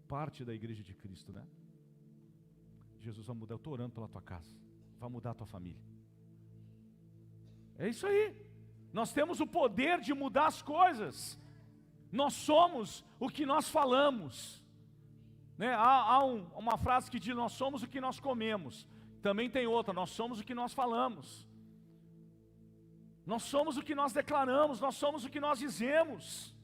Parte da igreja de Cristo, né? Jesus vai mudar, eu estou orando pela tua casa, vai mudar a tua família. É isso aí. Nós temos o poder de mudar as coisas. Nós somos o que nós falamos, né? Há uma frase que diz, nós somos o que nós comemos. Também tem outra, nós somos o que nós falamos. Nós somos o que nós declaramos, nós somos o que nós dizemos.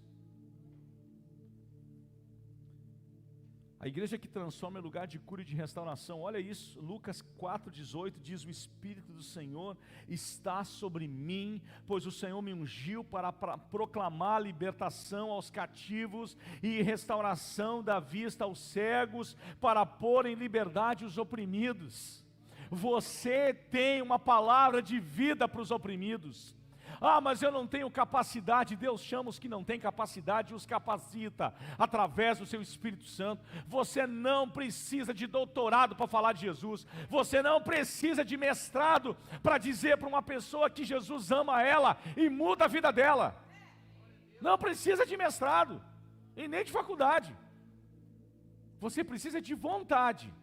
A igreja que transforma é lugar de cura e de restauração. Olha isso, Lucas 4,18 diz, o Espírito do Senhor está sobre mim, pois o Senhor me ungiu para proclamar libertação aos cativos e restauração da vista aos cegos, para pôr em liberdade os oprimidos. Você tem uma palavra de vida para os oprimidos. Mas eu não tenho capacidade. Deus chama os que não têm capacidade e os capacita através do seu Espírito Santo. Você não precisa de doutorado para falar de Jesus. Você não precisa de mestrado para dizer para uma pessoa que Jesus ama ela e muda a vida dela. Não precisa de mestrado e nem de faculdade. Você precisa de vontade.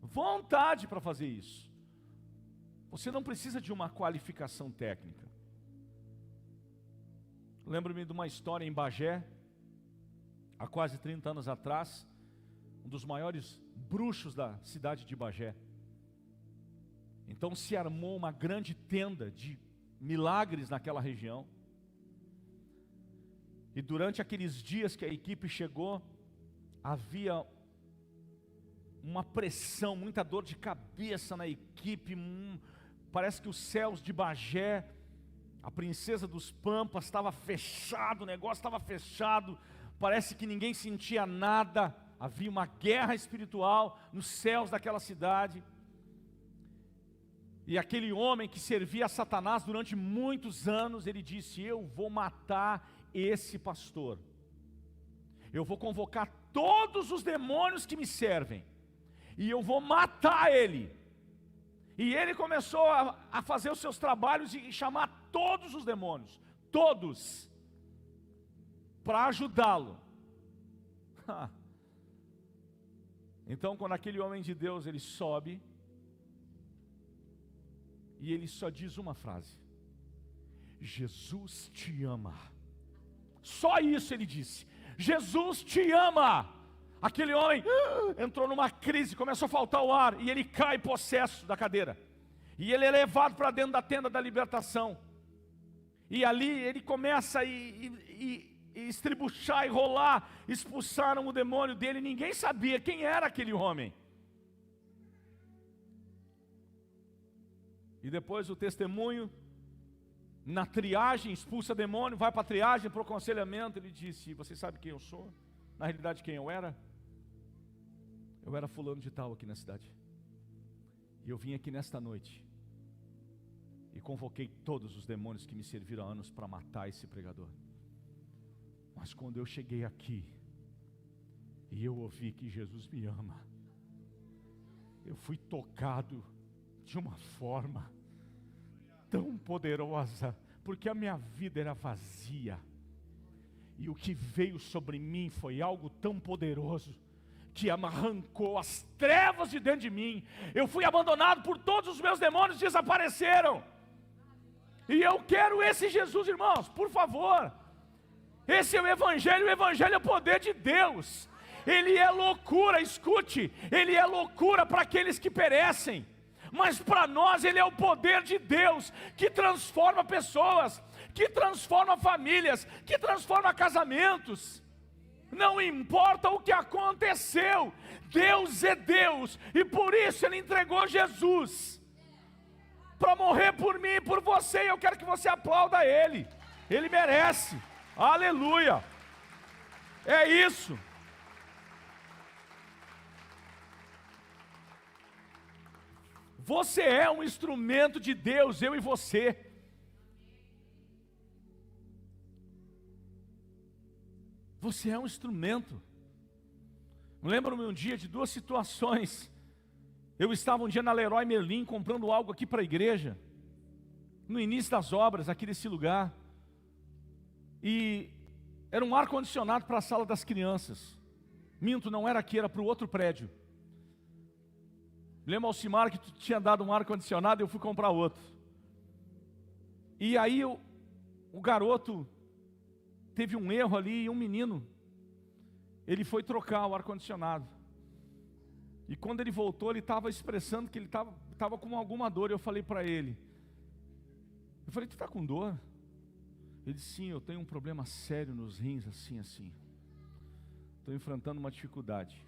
Vontade para fazer isso. Você não precisa de uma qualificação técnica. Lembro-me de uma história em Bagé, há quase 30 anos atrás, um dos maiores bruxos da cidade de Bagé. Então se armou uma grande tenda de milagres naquela região. E durante aqueles dias que a equipe chegou, havia uma pressão, muita dor de cabeça na equipe. Parece que os céus de Bagé, a princesa dos Pampas, estava fechado, o negócio estava fechado, parece que ninguém sentia nada, havia uma guerra espiritual nos céus daquela cidade. E aquele homem que servia a Satanás durante muitos anos, ele disse, eu vou matar esse pastor, eu vou convocar todos os demônios que me servem, e eu vou matar ele. E ele começou a fazer os seus trabalhos e chamar todos os demônios, todos, para ajudá-lo. Então quando aquele homem de Deus, ele sobe, E ele só diz uma frase: Jesus te ama. Só isso ele disse: Jesus te ama. Aquele homem entrou numa crise, começou a faltar o ar, e ele cai possesso da cadeira. E ele é levado para dentro da tenda da libertação. E ali ele começa a estribuchar e rolar. Expulsaram o demônio dele, ninguém sabia quem era aquele homem. E depois o testemunho, na triagem, expulsa demônio, vai para a triagem, para o aconselhamento. Ele disse: você sabe quem eu sou? Na realidade, quem eu era? Eu era fulano de tal aqui na cidade. E eu vim aqui nesta noite e convoquei todos os demônios que me serviram há anos para matar esse pregador. Mas quando eu cheguei aqui e eu ouvi que Jesus me ama, eu fui tocado de uma forma tão poderosa, porque a minha vida era vazia, e o que veio sobre mim foi algo tão poderoso, que arrancou as trevas de dentro de mim. Eu fui abandonado por todos os meus demônios, desapareceram. E eu quero esse Jesus, irmãos, por favor. Esse é o Evangelho é o poder de Deus. Ele é loucura, escute, ele é loucura para aqueles que perecem. Mas para nós ele é o poder de Deus, que transforma pessoas, que transforma famílias, que transforma casamentos. Não importa o que aconteceu, Deus é Deus, e por isso Ele entregou Jesus, para morrer por mim e por você. E eu quero que você aplauda Ele, Ele merece, aleluia, é isso. Você é um instrumento de Deus, eu e você. Você é um instrumento. Lembro-me um dia de duas situações. Eu estava um dia na Leroy Merlin comprando algo aqui para a igreja, no início das obras aqui desse lugar, e era um ar-condicionado para a sala das crianças. Minto, não era aqui, era para o outro prédio. Lembra, Alcimar, que tu tinha dado um ar-condicionado e eu fui comprar outro. E aí o garoto teve um erro ali, e um menino, ele foi trocar o ar-condicionado. E quando ele voltou, ele estava expressando que ele estava com alguma dor. Eu falei para ele, tu está com dor? Ele disse: sim, eu tenho um problema sério nos rins, assim. Estou enfrentando uma dificuldade.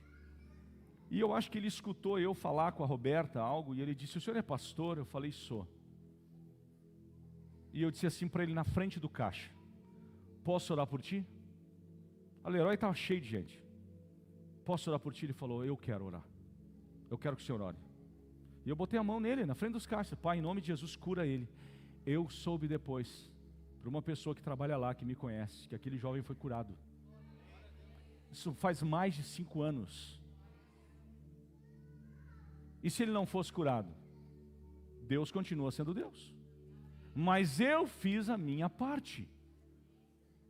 E eu acho que ele escutou eu falar com a Roberta algo, e ele disse: o senhor é pastor? Eu falei: sou. E eu disse assim para ele na frente do caixa: posso orar por ti? A Leroy estava cheio de gente. Posso orar por ti? Ele falou: eu quero orar. Eu quero que o senhor ore. E eu botei a mão nele, na frente dos caixas. Pai, em nome de Jesus, cura ele. Eu soube depois, por uma pessoa que trabalha lá, que me conhece, que aquele jovem foi curado. Isso faz mais de 5 anos. E se ele não fosse curado? Deus continua sendo Deus. Mas eu fiz a minha parte.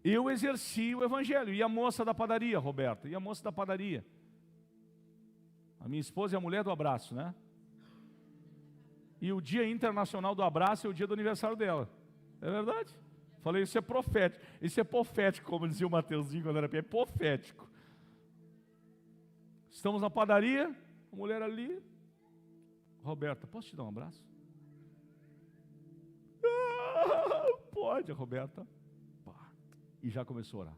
Eu exerci o Evangelho. E a moça da padaria, Roberta? E a moça da padaria? A minha esposa é a mulher do abraço, né? E o dia internacional do abraço é o dia do aniversário dela. É verdade? Falei, isso é profético. Isso é profético, como dizia o Mateuzinho quando era pequeno. É profético. Estamos na padaria, a mulher ali. Roberta, posso te dar um abraço? Pode, Roberta. E já começou a orar.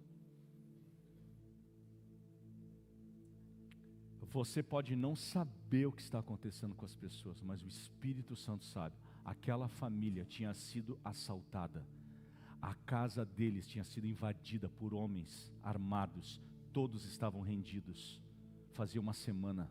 Você pode não saber o que está acontecendo com as pessoas, mas o Espírito Santo sabe. Aquela família tinha sido assaltada. A casa deles tinha sido invadida por homens armados. Todos estavam rendidos. Fazia uma semana.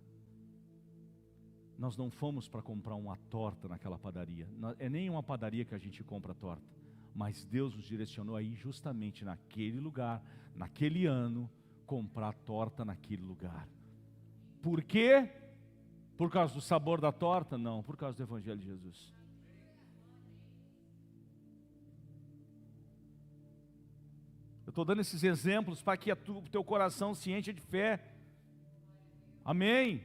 Nós não fomos para comprar uma torta naquela padaria. É nem uma padaria que a gente compra torta. Mas Deus nos direcionou aí justamente naquele lugar, naquele ano, comprar torta naquele lugar. Por quê? Por causa do sabor da torta? Não, por causa do Evangelho de Jesus. Eu estou dando esses exemplos para que o teu coração se encha de fé. Amém?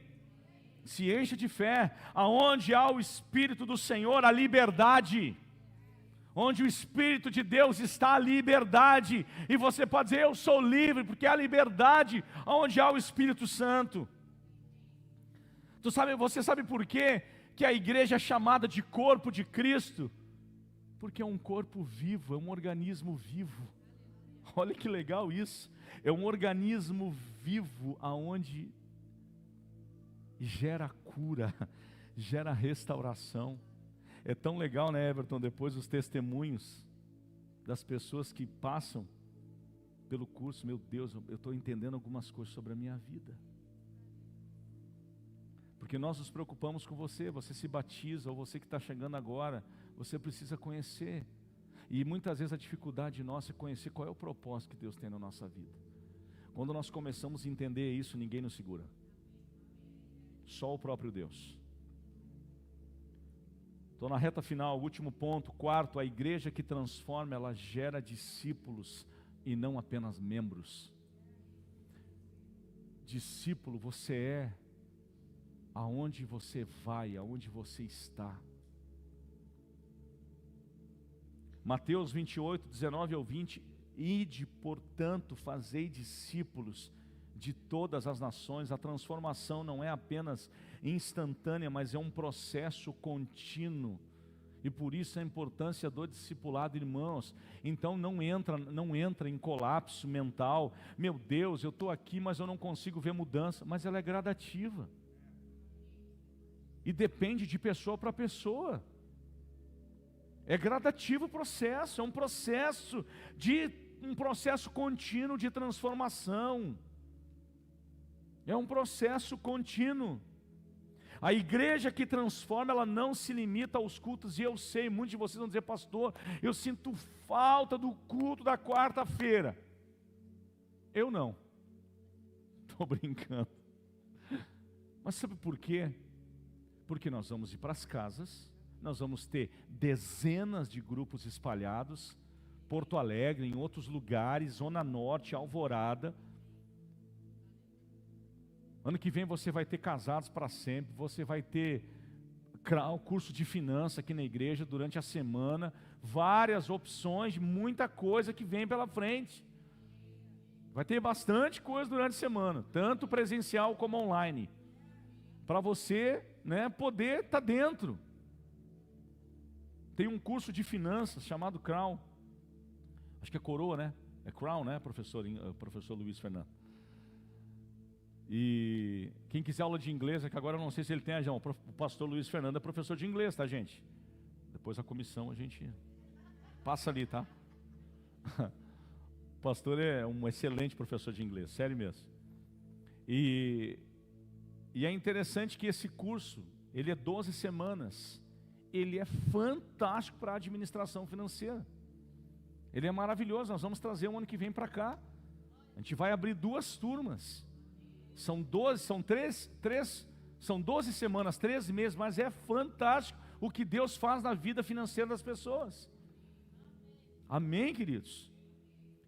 Se enche de fé. Aonde há o Espírito do Senhor, a liberdade. Onde o Espírito de Deus está, a liberdade. E você pode dizer, eu sou livre, porque há liberdade onde há o Espírito Santo. Você sabe por quê que a igreja é chamada de corpo de Cristo? Porque é um corpo vivo, é um organismo vivo. Olha que legal isso. É um organismo vivo aonde gera cura, gera restauração. É tão legal, né, Everton, depois os testemunhos das pessoas que passam pelo curso. Meu Deus, eu estou entendendo algumas coisas sobre a minha vida. Porque nós nos preocupamos com você. Você se batiza, ou você que está chegando agora, você precisa conhecer. E muitas vezes a dificuldade nossa é conhecer qual é o propósito que Deus tem na nossa vida. Quando nós começamos a entender isso, ninguém nos segura. Só o próprio Deus. Estou na reta final, último ponto, quarto, a igreja que transforma, ela gera discípulos e não apenas membros. Discípulo, você é aonde você vai, aonde você está. Mateus 28, 19 ao 20, ide, portanto, fazei discípulos de todas as nações. A transformação não é apenas instantânea, mas é um processo contínuo. E por isso a importância do discipulado, irmãos. Então não entra em colapso mental. Meu Deus, eu estou aqui, mas eu não consigo ver mudança. Mas ela é gradativa. E depende de pessoa para pessoa. É gradativo o processo, é um processo contínuo de transformação. É um processo contínuo. A igreja que transforma, ela não se limita aos cultos. E eu sei, muitos de vocês vão dizer, pastor, eu sinto falta do culto da quarta-feira. Eu não. Estou brincando. Mas sabe por quê? Porque nós vamos ir para as casas, nós vamos ter dezenas de grupos espalhados, Porto Alegre, em outros lugares, Zona Norte, Alvorada. Ano que vem você vai ter Casados para Sempre, você vai ter curso de finanças aqui na igreja durante a semana, várias opções, muita coisa que vem pela frente. Vai ter bastante coisa durante a semana, tanto presencial como online, para você, né, poder estar dentro. Tem um curso de finanças chamado Crown, acho que é Coroa, né? É Crown, né, professor Luiz Fernando. E quem quiser aula de inglês, é que agora eu não sei se ele tem, o pastor Luiz Fernando é professor de inglês, tá, gente? Depois a comissão a gente passa ali, tá? O pastor é um excelente professor de inglês, sério mesmo. E é interessante que esse curso, ele é 12 semanas. Ele é fantástico para a administração financeira. Ele é maravilhoso, nós vamos trazer um ano que vem para cá. A gente vai abrir 2 turmas. São 12 semanas, 13 meses, mas é fantástico o que Deus faz na vida financeira das pessoas. Amém, queridos?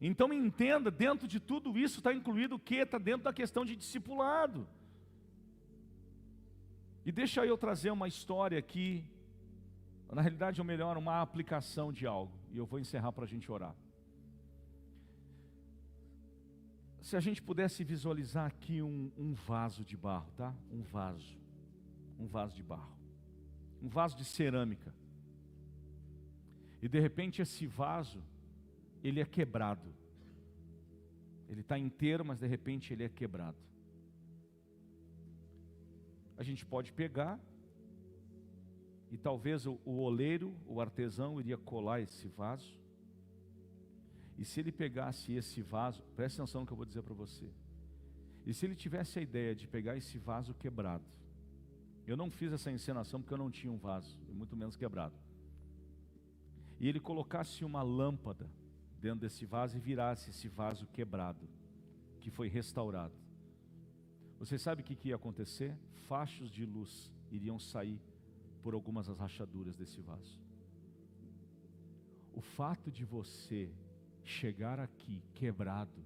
Então entenda, dentro de tudo isso está incluído o que? Está dentro da questão de discipulado. E deixa eu trazer uma história aqui, na realidade, ou melhor, uma aplicação de algo, e eu vou encerrar para a gente orar. Se a gente pudesse visualizar aqui um vaso de barro, tá? Um vaso de barro, um vaso de cerâmica. E de repente esse vaso, ele é quebrado. Ele está inteiro, mas de repente ele é quebrado. A gente pode pegar, e talvez o oleiro, o artesão, iria colar esse vaso. E se ele pegasse esse vaso, preste atenção no que eu vou dizer para você. E se ele tivesse a ideia de pegar esse vaso quebrado, eu não fiz essa encenação porque eu não tinha um vaso, e muito menos quebrado. E ele colocasse uma lâmpada dentro desse vaso e virasse esse vaso quebrado, que foi restaurado. Você sabe o que ia acontecer? Fachos de luz iriam sair por algumas das rachaduras desse vaso. O fato de você chegar aqui quebrado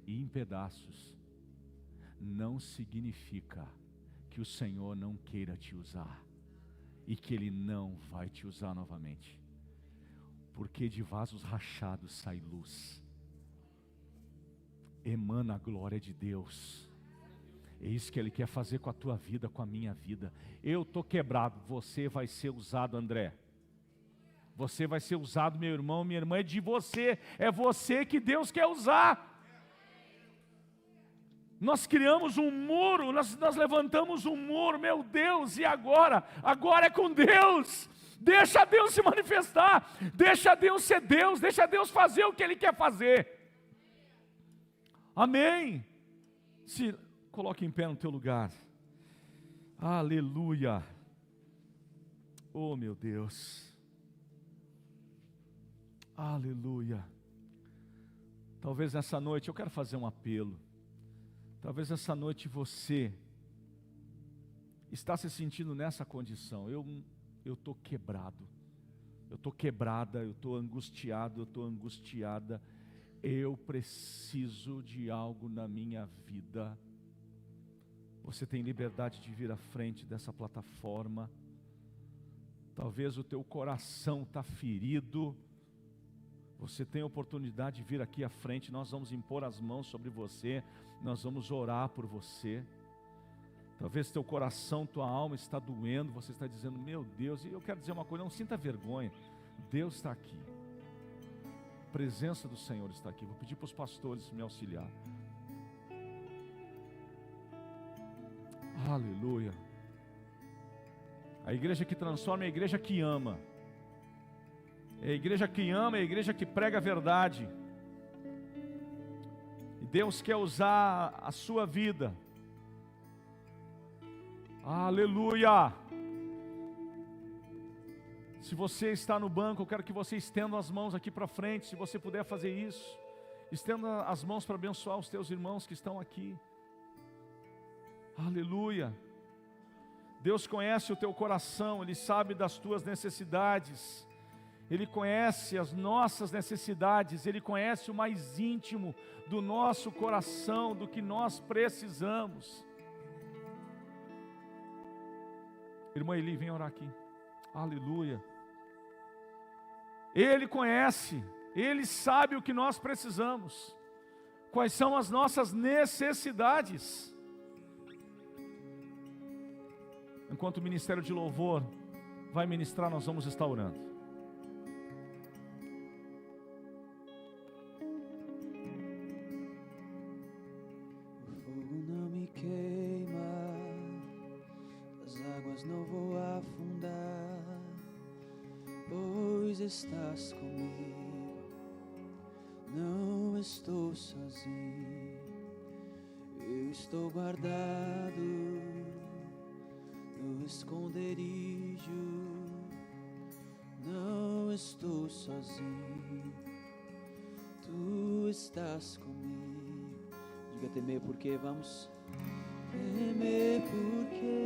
e em pedaços não significa que o Senhor não queira te usar e que Ele não vai te usar novamente, porque de vasos rachados sai luz, emana a glória de Deus. É isso que Ele quer fazer com a tua vida, com a minha vida. Eu estou quebrado, você vai ser usado, André. Você vai ser usado, meu irmão, minha irmã, é você que Deus quer usar. Nós criamos um muro, nós levantamos um muro, meu Deus, e agora? Agora é com Deus. Deixa Deus se manifestar, deixa Deus ser Deus, deixa Deus fazer o que Ele quer fazer. Amém? Se coloque em pé no teu lugar. Aleluia. Oh, meu Deus. Aleluia. Talvez nessa noite eu quero fazer um apelo. Talvez essa noite você está se sentindo nessa condição. Eu estou quebrado, eu estou quebrada, eu estou angustiado, eu estou angustiada. Eu preciso de algo na minha vida. Você tem liberdade de vir à frente dessa plataforma. Talvez o teu coração está ferido. Você tem a oportunidade de vir aqui à frente. Nós vamos impor as mãos sobre você. Nós vamos orar por você. Talvez teu coração, tua alma está doendo. Você está dizendo, meu Deus. E eu quero dizer uma coisa, não sinta vergonha. Deus está aqui. A presença do Senhor está aqui. Vou pedir para os pastores me auxiliar. Aleluia. A igreja que transforma é a igreja que ama. É a igreja que ama, é a igreja que prega a verdade. E Deus quer usar a sua vida. Aleluia. Se você está no banco, eu quero que você estenda as mãos aqui para frente. Se você puder fazer isso, estenda as mãos para abençoar os teus irmãos que estão aqui. Aleluia. Deus conhece o teu coração, Ele sabe das tuas necessidades. Ele conhece as nossas necessidades, Ele conhece o mais íntimo do nosso coração, do que nós precisamos. Irmã Eli, vem orar aqui. Aleluia. Ele conhece, Ele sabe o que nós precisamos, quais são as nossas necessidades. Enquanto o ministério de louvor vai ministrar, nós vamos estar orando. Estás comigo, não estou sozinho, eu estou guardado no esconderijo, não estou sozinho, tu estás comigo. Diga temer porque, vamos. Temer porque,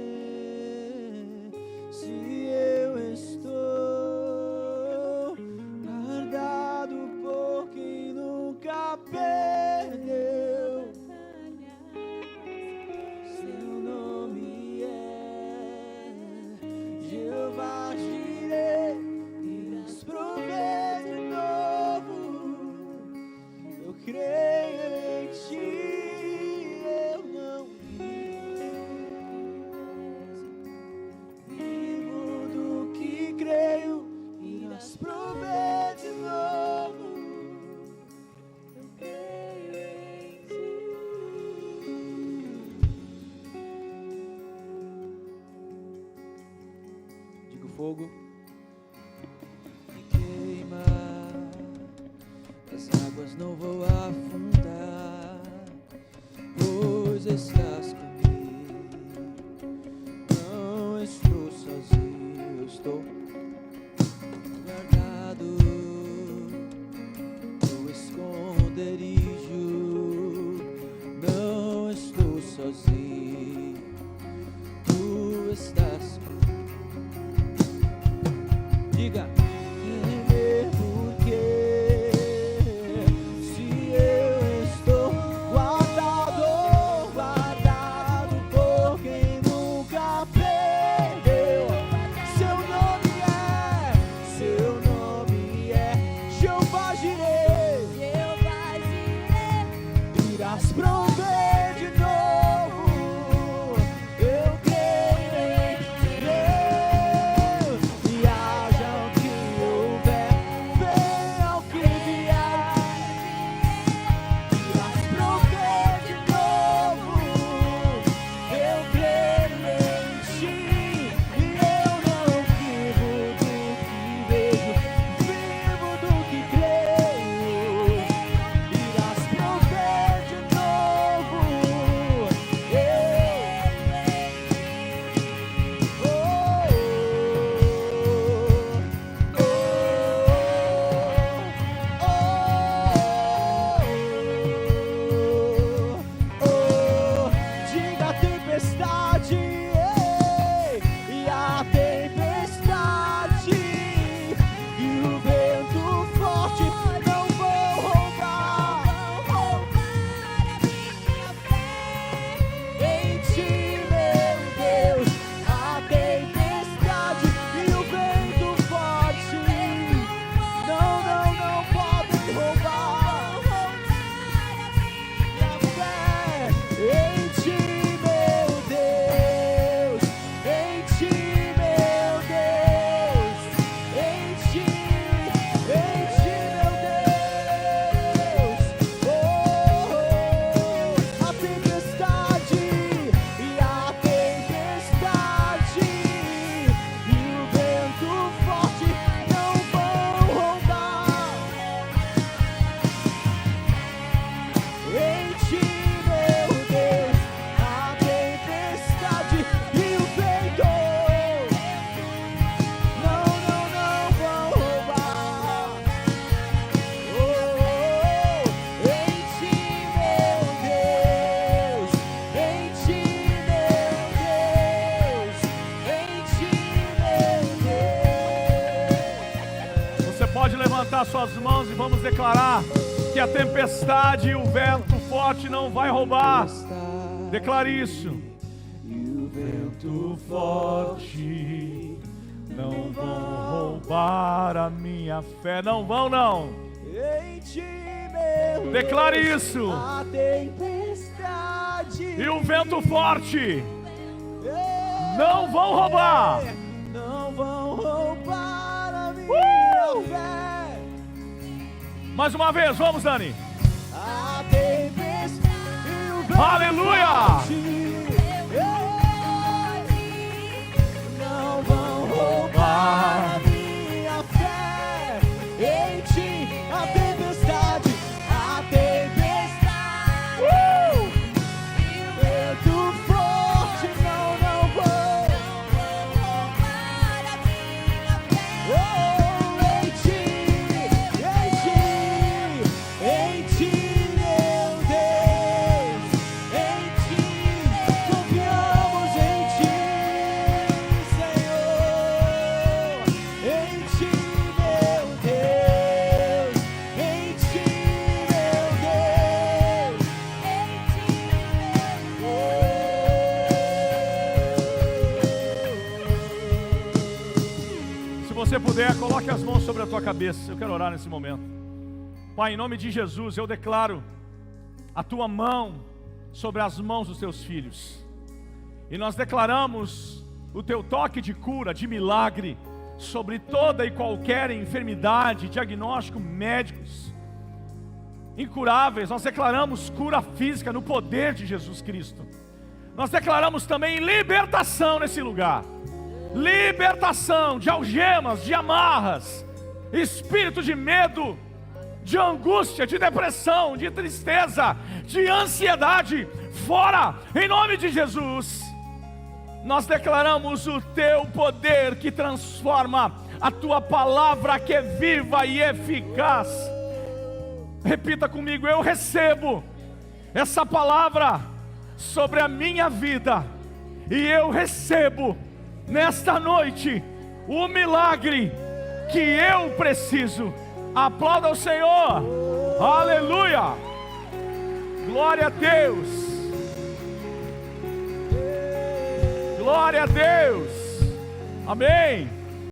se eu estou perdeu, seu nome é Jeová Jireh, e nos provê de novo. Eu creio em ti, eu não vivo do que creio, e nos provê de novo. Fogo me queima, as águas não vou afundar, pois estás comigo, não estou sozinho, eu estou guardado no esconderijo, não estou sozinho, tu estás comigo. Diga, temer porque, se eu estou guardado por quem nunca levantar suas mãos e vamos declarar que a tempestade e o vento forte não vai roubar. Declare isso. E o Vento forte não vão roubar a minha fé. Não vão, não. em ti, meu Declare Deus, isso. a tempestade E o vento forte não vão roubar. não vão roubar a minha fé. Mais uma vez, vamos, Dani. A tempestade e o vento Aleluia! forte não vão roubar a minha fé. Em ti, a tempestade, vento forte não vão roubar a minha fé. Oh, em ti, meu Deus, em ti, confiamos em ti, Senhor, em ti, meu Deus, em ti, meu Deus, Se você puder, coloque as mãos sobre a tua cabeça. Eu quero orar nesse momento. Pai, em nome de Jesus, eu declaro a tua mão sobre as mãos dos teus filhos. E nós declaramos o teu toque de cura, de milagre, sobre toda e qualquer enfermidade, diagnóstico médicos incuráveis. Nós declaramos cura física no poder de Jesus Cristo. Nós declaramos também libertação nesse lugar. Libertação de algemas, de amarras, espírito de medo, de angústia, de depressão, de tristeza, de ansiedade, fora, em nome de Jesus. Nós declaramos o teu poder que transforma, a tua palavra que é viva e eficaz. Repita comigo: eu recebo essa palavra sobre a minha vida, e eu recebo nesta noite o milagre que eu preciso. Aplauda ao Senhor. Aleluia. Glória a Deus. Glória a Deus. Amém.